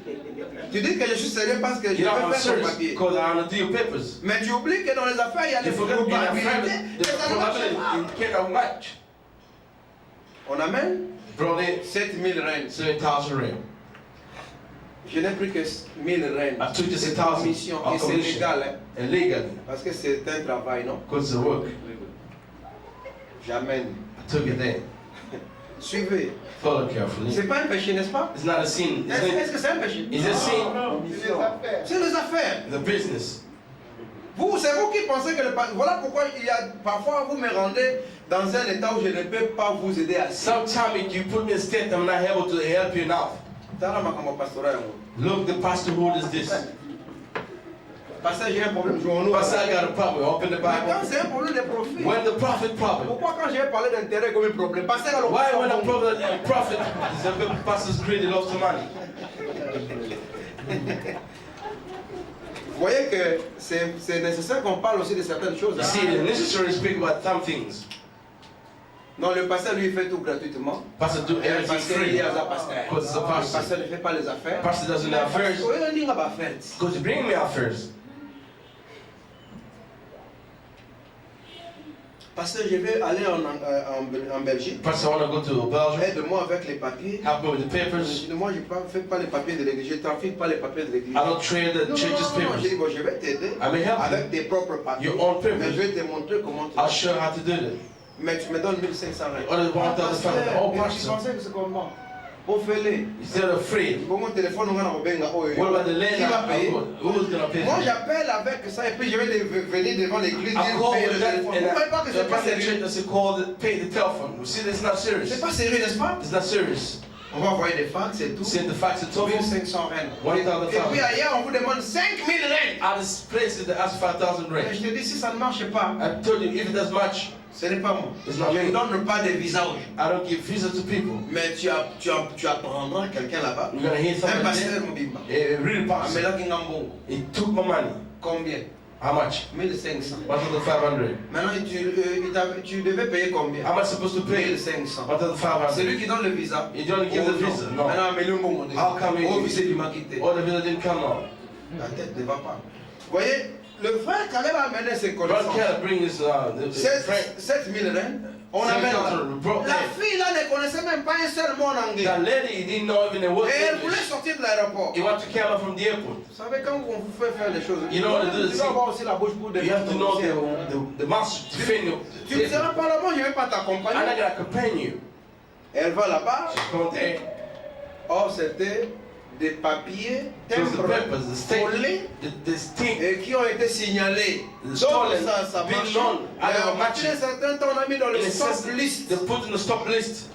Tu dis que je suis sérieux parce que je You know, I'm vais faire mon serious papier. because I want to do your papers. Mais tu oublies que dans les affaires, il y a des You forget in a probabilités. family, Et there's ça a ne marche probability pas. you cannot match. On amène Brought in 7000 rands. 7,000 rand. Je n'ai plus que 1000 rands. I took just C'est 1,000 commission on et c'est commission. légal. Hein, And legally, parce que c'est un travail, non? because of the work, J'amène. I took it there. Suivez. Follow carefully. C'est pas un péché, n'est-ce pas? It's not a sin. Est-ce que c'est un péché? Is it sin? C'est les affaires. The business. Vous, c'est vous qui pensez que voilà pourquoi il y a parfois vous me rendez dans un état où je ne peux pas vous aider à ça. Sometimes you put me in a state I'm not able to help you now. Look, the pastor, who is this? Pasteur, j'ai un problème, jouons-nous. Pastor, I got a problem. Open the Mais quand Bible. c'est un problème de profit, When the prophet problem. pourquoi quand j'ai parlé d'intérêt comme un problème? Pasteur, alors, Why when a prophet is a pastor's greedy loves the money? vous voyez que c'est nécessaire qu'on parle aussi de certaines choses. You see, it's necessary to speak about some things. Non, le pasteur lui fait tout gratuitement. Pastor do everything Parce qu'il free est un pasteur. because it's a Le pastor. pasteur ne fait pas les affaires. Pastor doesn't have affairs Oui, on dit là-bas, fait. because you bring me affairs. Pasteur, je vais aller en Belgique. Pastor, I want to go to Belgium. Aide-moi avec les papiers. Help me with the papers. Moi, je ne fais pas les papiers de l'église. Je ne trafique pas les papiers de l'église. I don't trade the Non, church's non, je papers. dis, bon, je vais t'aider I may help avec you. tes propres papiers. Your own Mais je papers. vais te montrer comment tu I'll fais. show you how to do that. Mais tu me donnes 1500 rands. Or the 1,500. Oh, Tu pastor, pensais que c'est comment? On fait les. instead of free. Bon, mon téléphone, on va en benga. What about the land? Qui va payer? Who's gonna pay Moi, for it? j'appelle avec ça et puis je vais venir devant l'église I dire call payer with le that téléphone. and Vous ne voyez pas que the c'est pas pastor sérieux? church doesn't call the pay the telephone. You see, that's not serious. C'est pas sérieux, n'est-ce pas? It's not serious. On va envoyer des fax et tout. Send the fax to 1500 rands. 1,500. Et puis ailleurs, on vous demande 5000 rands. Out of this place, they ask 5,000 Mais rand. je te dis, si ça ne marche pas, I told you, if it does much, ce n'est pas moi. It's Je not ne me. donne pas de visa aux gens. I don't give visa to people. Mais tu apprendras quelqu'un là-bas. You're gonna hear Un something pasteur there. Mbimba. A real pastor. Amela Kingambo. He took my money. Combien? How much? 1500. 1,500. Maintenant, tu devais payer combien? How am I supposed to pay? 1500. C'est 1,500. lui qui donne le visa. You don't give the visa. No. Maintenant, Amélie Mbongo. How come Oh, you? visa du m'a quitté. Oh, the visa didn't come out. La tête ne va pas. Vous voyez, le frère Caleb a amené ses Brother connaissances. can't bring his friend. 7000 rands. On amène. La fille là ne connaissait même pas un seul mot en anglais. That lady, he didn't know even a word Et elle voulait English. sortir de l'aéroport. He wanted to come out from the airport. Vous savez, quand on vous fait faire des choses, You know what to do, tu dois avoir aussi la bouche pour You have to know défendre. the master to defend you. Tu ne seras pas là-bas, je ne vais pas I'm not t'accompagner. gonna accompany you. Elle va là-bas. She's going there. Or, c'était des papiers, It was the timbres, papers, the state, volés the sting. et qui ont été signalés. The Donc, stolen, ça being marche. known, Mais I à don't match partir d'un it. certain temps, on a mis dans le In a stop sense, list. they put in the stop list.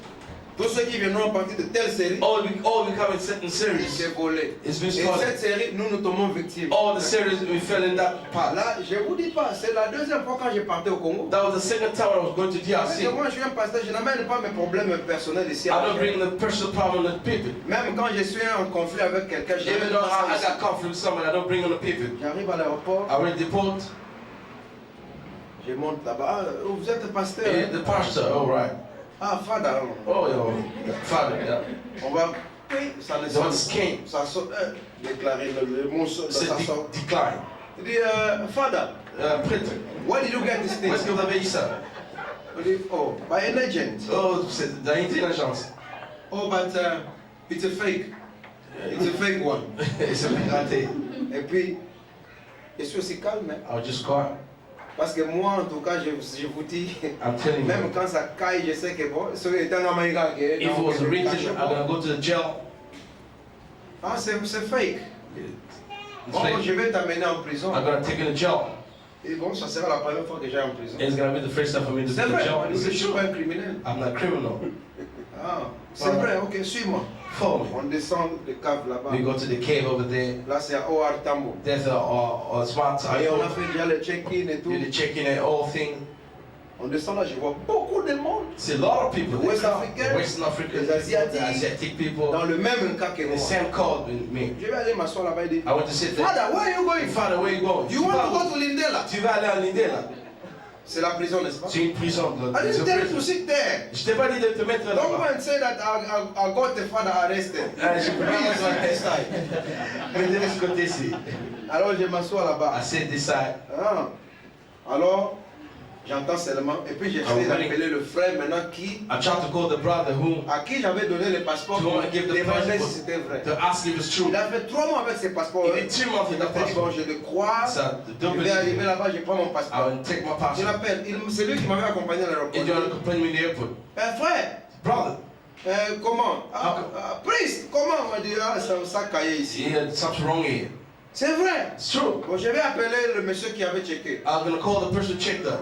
Tous ceux qui viendront à partir de telle série, all become in certain series. c'est volé. It's Et been stolen. cette série, nous tombons victimes. All the series we fell in that part. Là, je vous dis pas, c'est la deuxième fois quand je partais au Congo. That was the second time I was going to Parce DRC. que moi, je suis un pasteur, je n'amène pas mes problèmes personnels ici. I à la don't chaîne. bring the personal problem on the people. Même quand je suis en conflit avec quelqu'un, je Even though I got conflict with someone, I don't bring on the people. J'arrive à l'aéroport, I read the report. je monte là-bas. Ah, vous êtes pasteur? Yeah, Hein? the pastor, all right. Ah, Fada. Oh, yo, father, yeah. On va. Oui, ça ne So sort. it's came. Ça sort. Déclarer le mot, ça C'est sort. decline. Il dit, Fada, Printer. where did you get this thing? Où est-ce que vous avez eu ça? Il dit, oh, by an agent. Oh, c'est dans une agence. Oh, but it's a fake. It's a fake one. C'est raté. Et puis, je suis aussi calme. Hein? I was just quiet. Parce que moi, en tout cas, je vous dis, I'm telling you. même quand ça caille, je sais que bon, c'est étant dans ma If it was written, I'm gonna go to the jail. Ah, c'est fake. It's Bon, fake. je vais t'amener en prison. I'm gonna take you to jail. Et bon, ça sera la première fois que j'ai en prison. It's gonna be the first time for me to C'est go to vrai, jail. je ne Is it suis pas true? un criminel. I'm not criminal. Ah, c'est vrai, ok, suis-moi. Follow me. On descend de cave là-bas. We go to the cave over there. Là, c'est à OR Tambo. There's a smart Et on a time. fait déjà le check-in et tout. Do the checking and all thing. On descend là, je vois beaucoup de monde See a lot of people. West They come. African, The Western Africans, les Asiatiques, the Asiatic people, dans le même cas que the moi. same code with me. Je vais aller m'asseoir là-bas et dire, I went to sit there. Father, where are you going? Father, where you going? You want to go to Lindela? Tu vas aller à Lindela. C'est la prison, n'est-ce pas? C'est une prison. I didn't C'est tell une you to prison. sit there. Je t'ai pas dit de te mettre Don't go là-bas. and say that I got the father arrested. Je peux pas Please, mettre this side. Mettez de ce côté-ci. Alors je m'assois là-bas. I sit this side. Ah. Alors, j'entends seulement. Et puis j'essaie Ah, d'appeler le frère maintenant I tried to call the brother who à qui j'avais donné le passeport to pour want to give the demander si passport c'était vrai. to ask if it's true. Il a fait 3 mois avec ses passeports. He did 2 months with Il a the fait dit, bon, passport. je le crois. So, don't Je vais arriver believe me. là-bas, je prends mon I passeport. will take my Je passport. l'appelle. C'est lui qui m'avait accompagné à If you want to l'aéroport. accompany me to the airport. Frère, Brother, comment Priest, comment? On m'a dit, ah, ça caillé ici. yeah, something's wrong here. C'est vrai. It's true. Bon, je vais appeler le monsieur qui avait checké. I'm going to call the person to check that.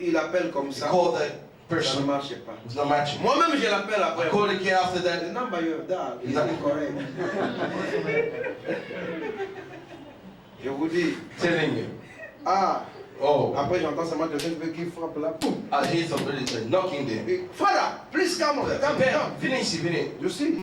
Il appelle comme He ça. called that Ça ne person. marche pas. It's not matching. Moi-même, je l'appelle I après. called again after Le that. number you have dialed is Exact. incorrect. Je vous dis, Telling you. ah, Oh, après j'entends seulement quelqu'un qui frappe là. Boum. I hear somebody knocking there. Et, Father, please come on, come, Père, come. venez ici, venez. Je suis.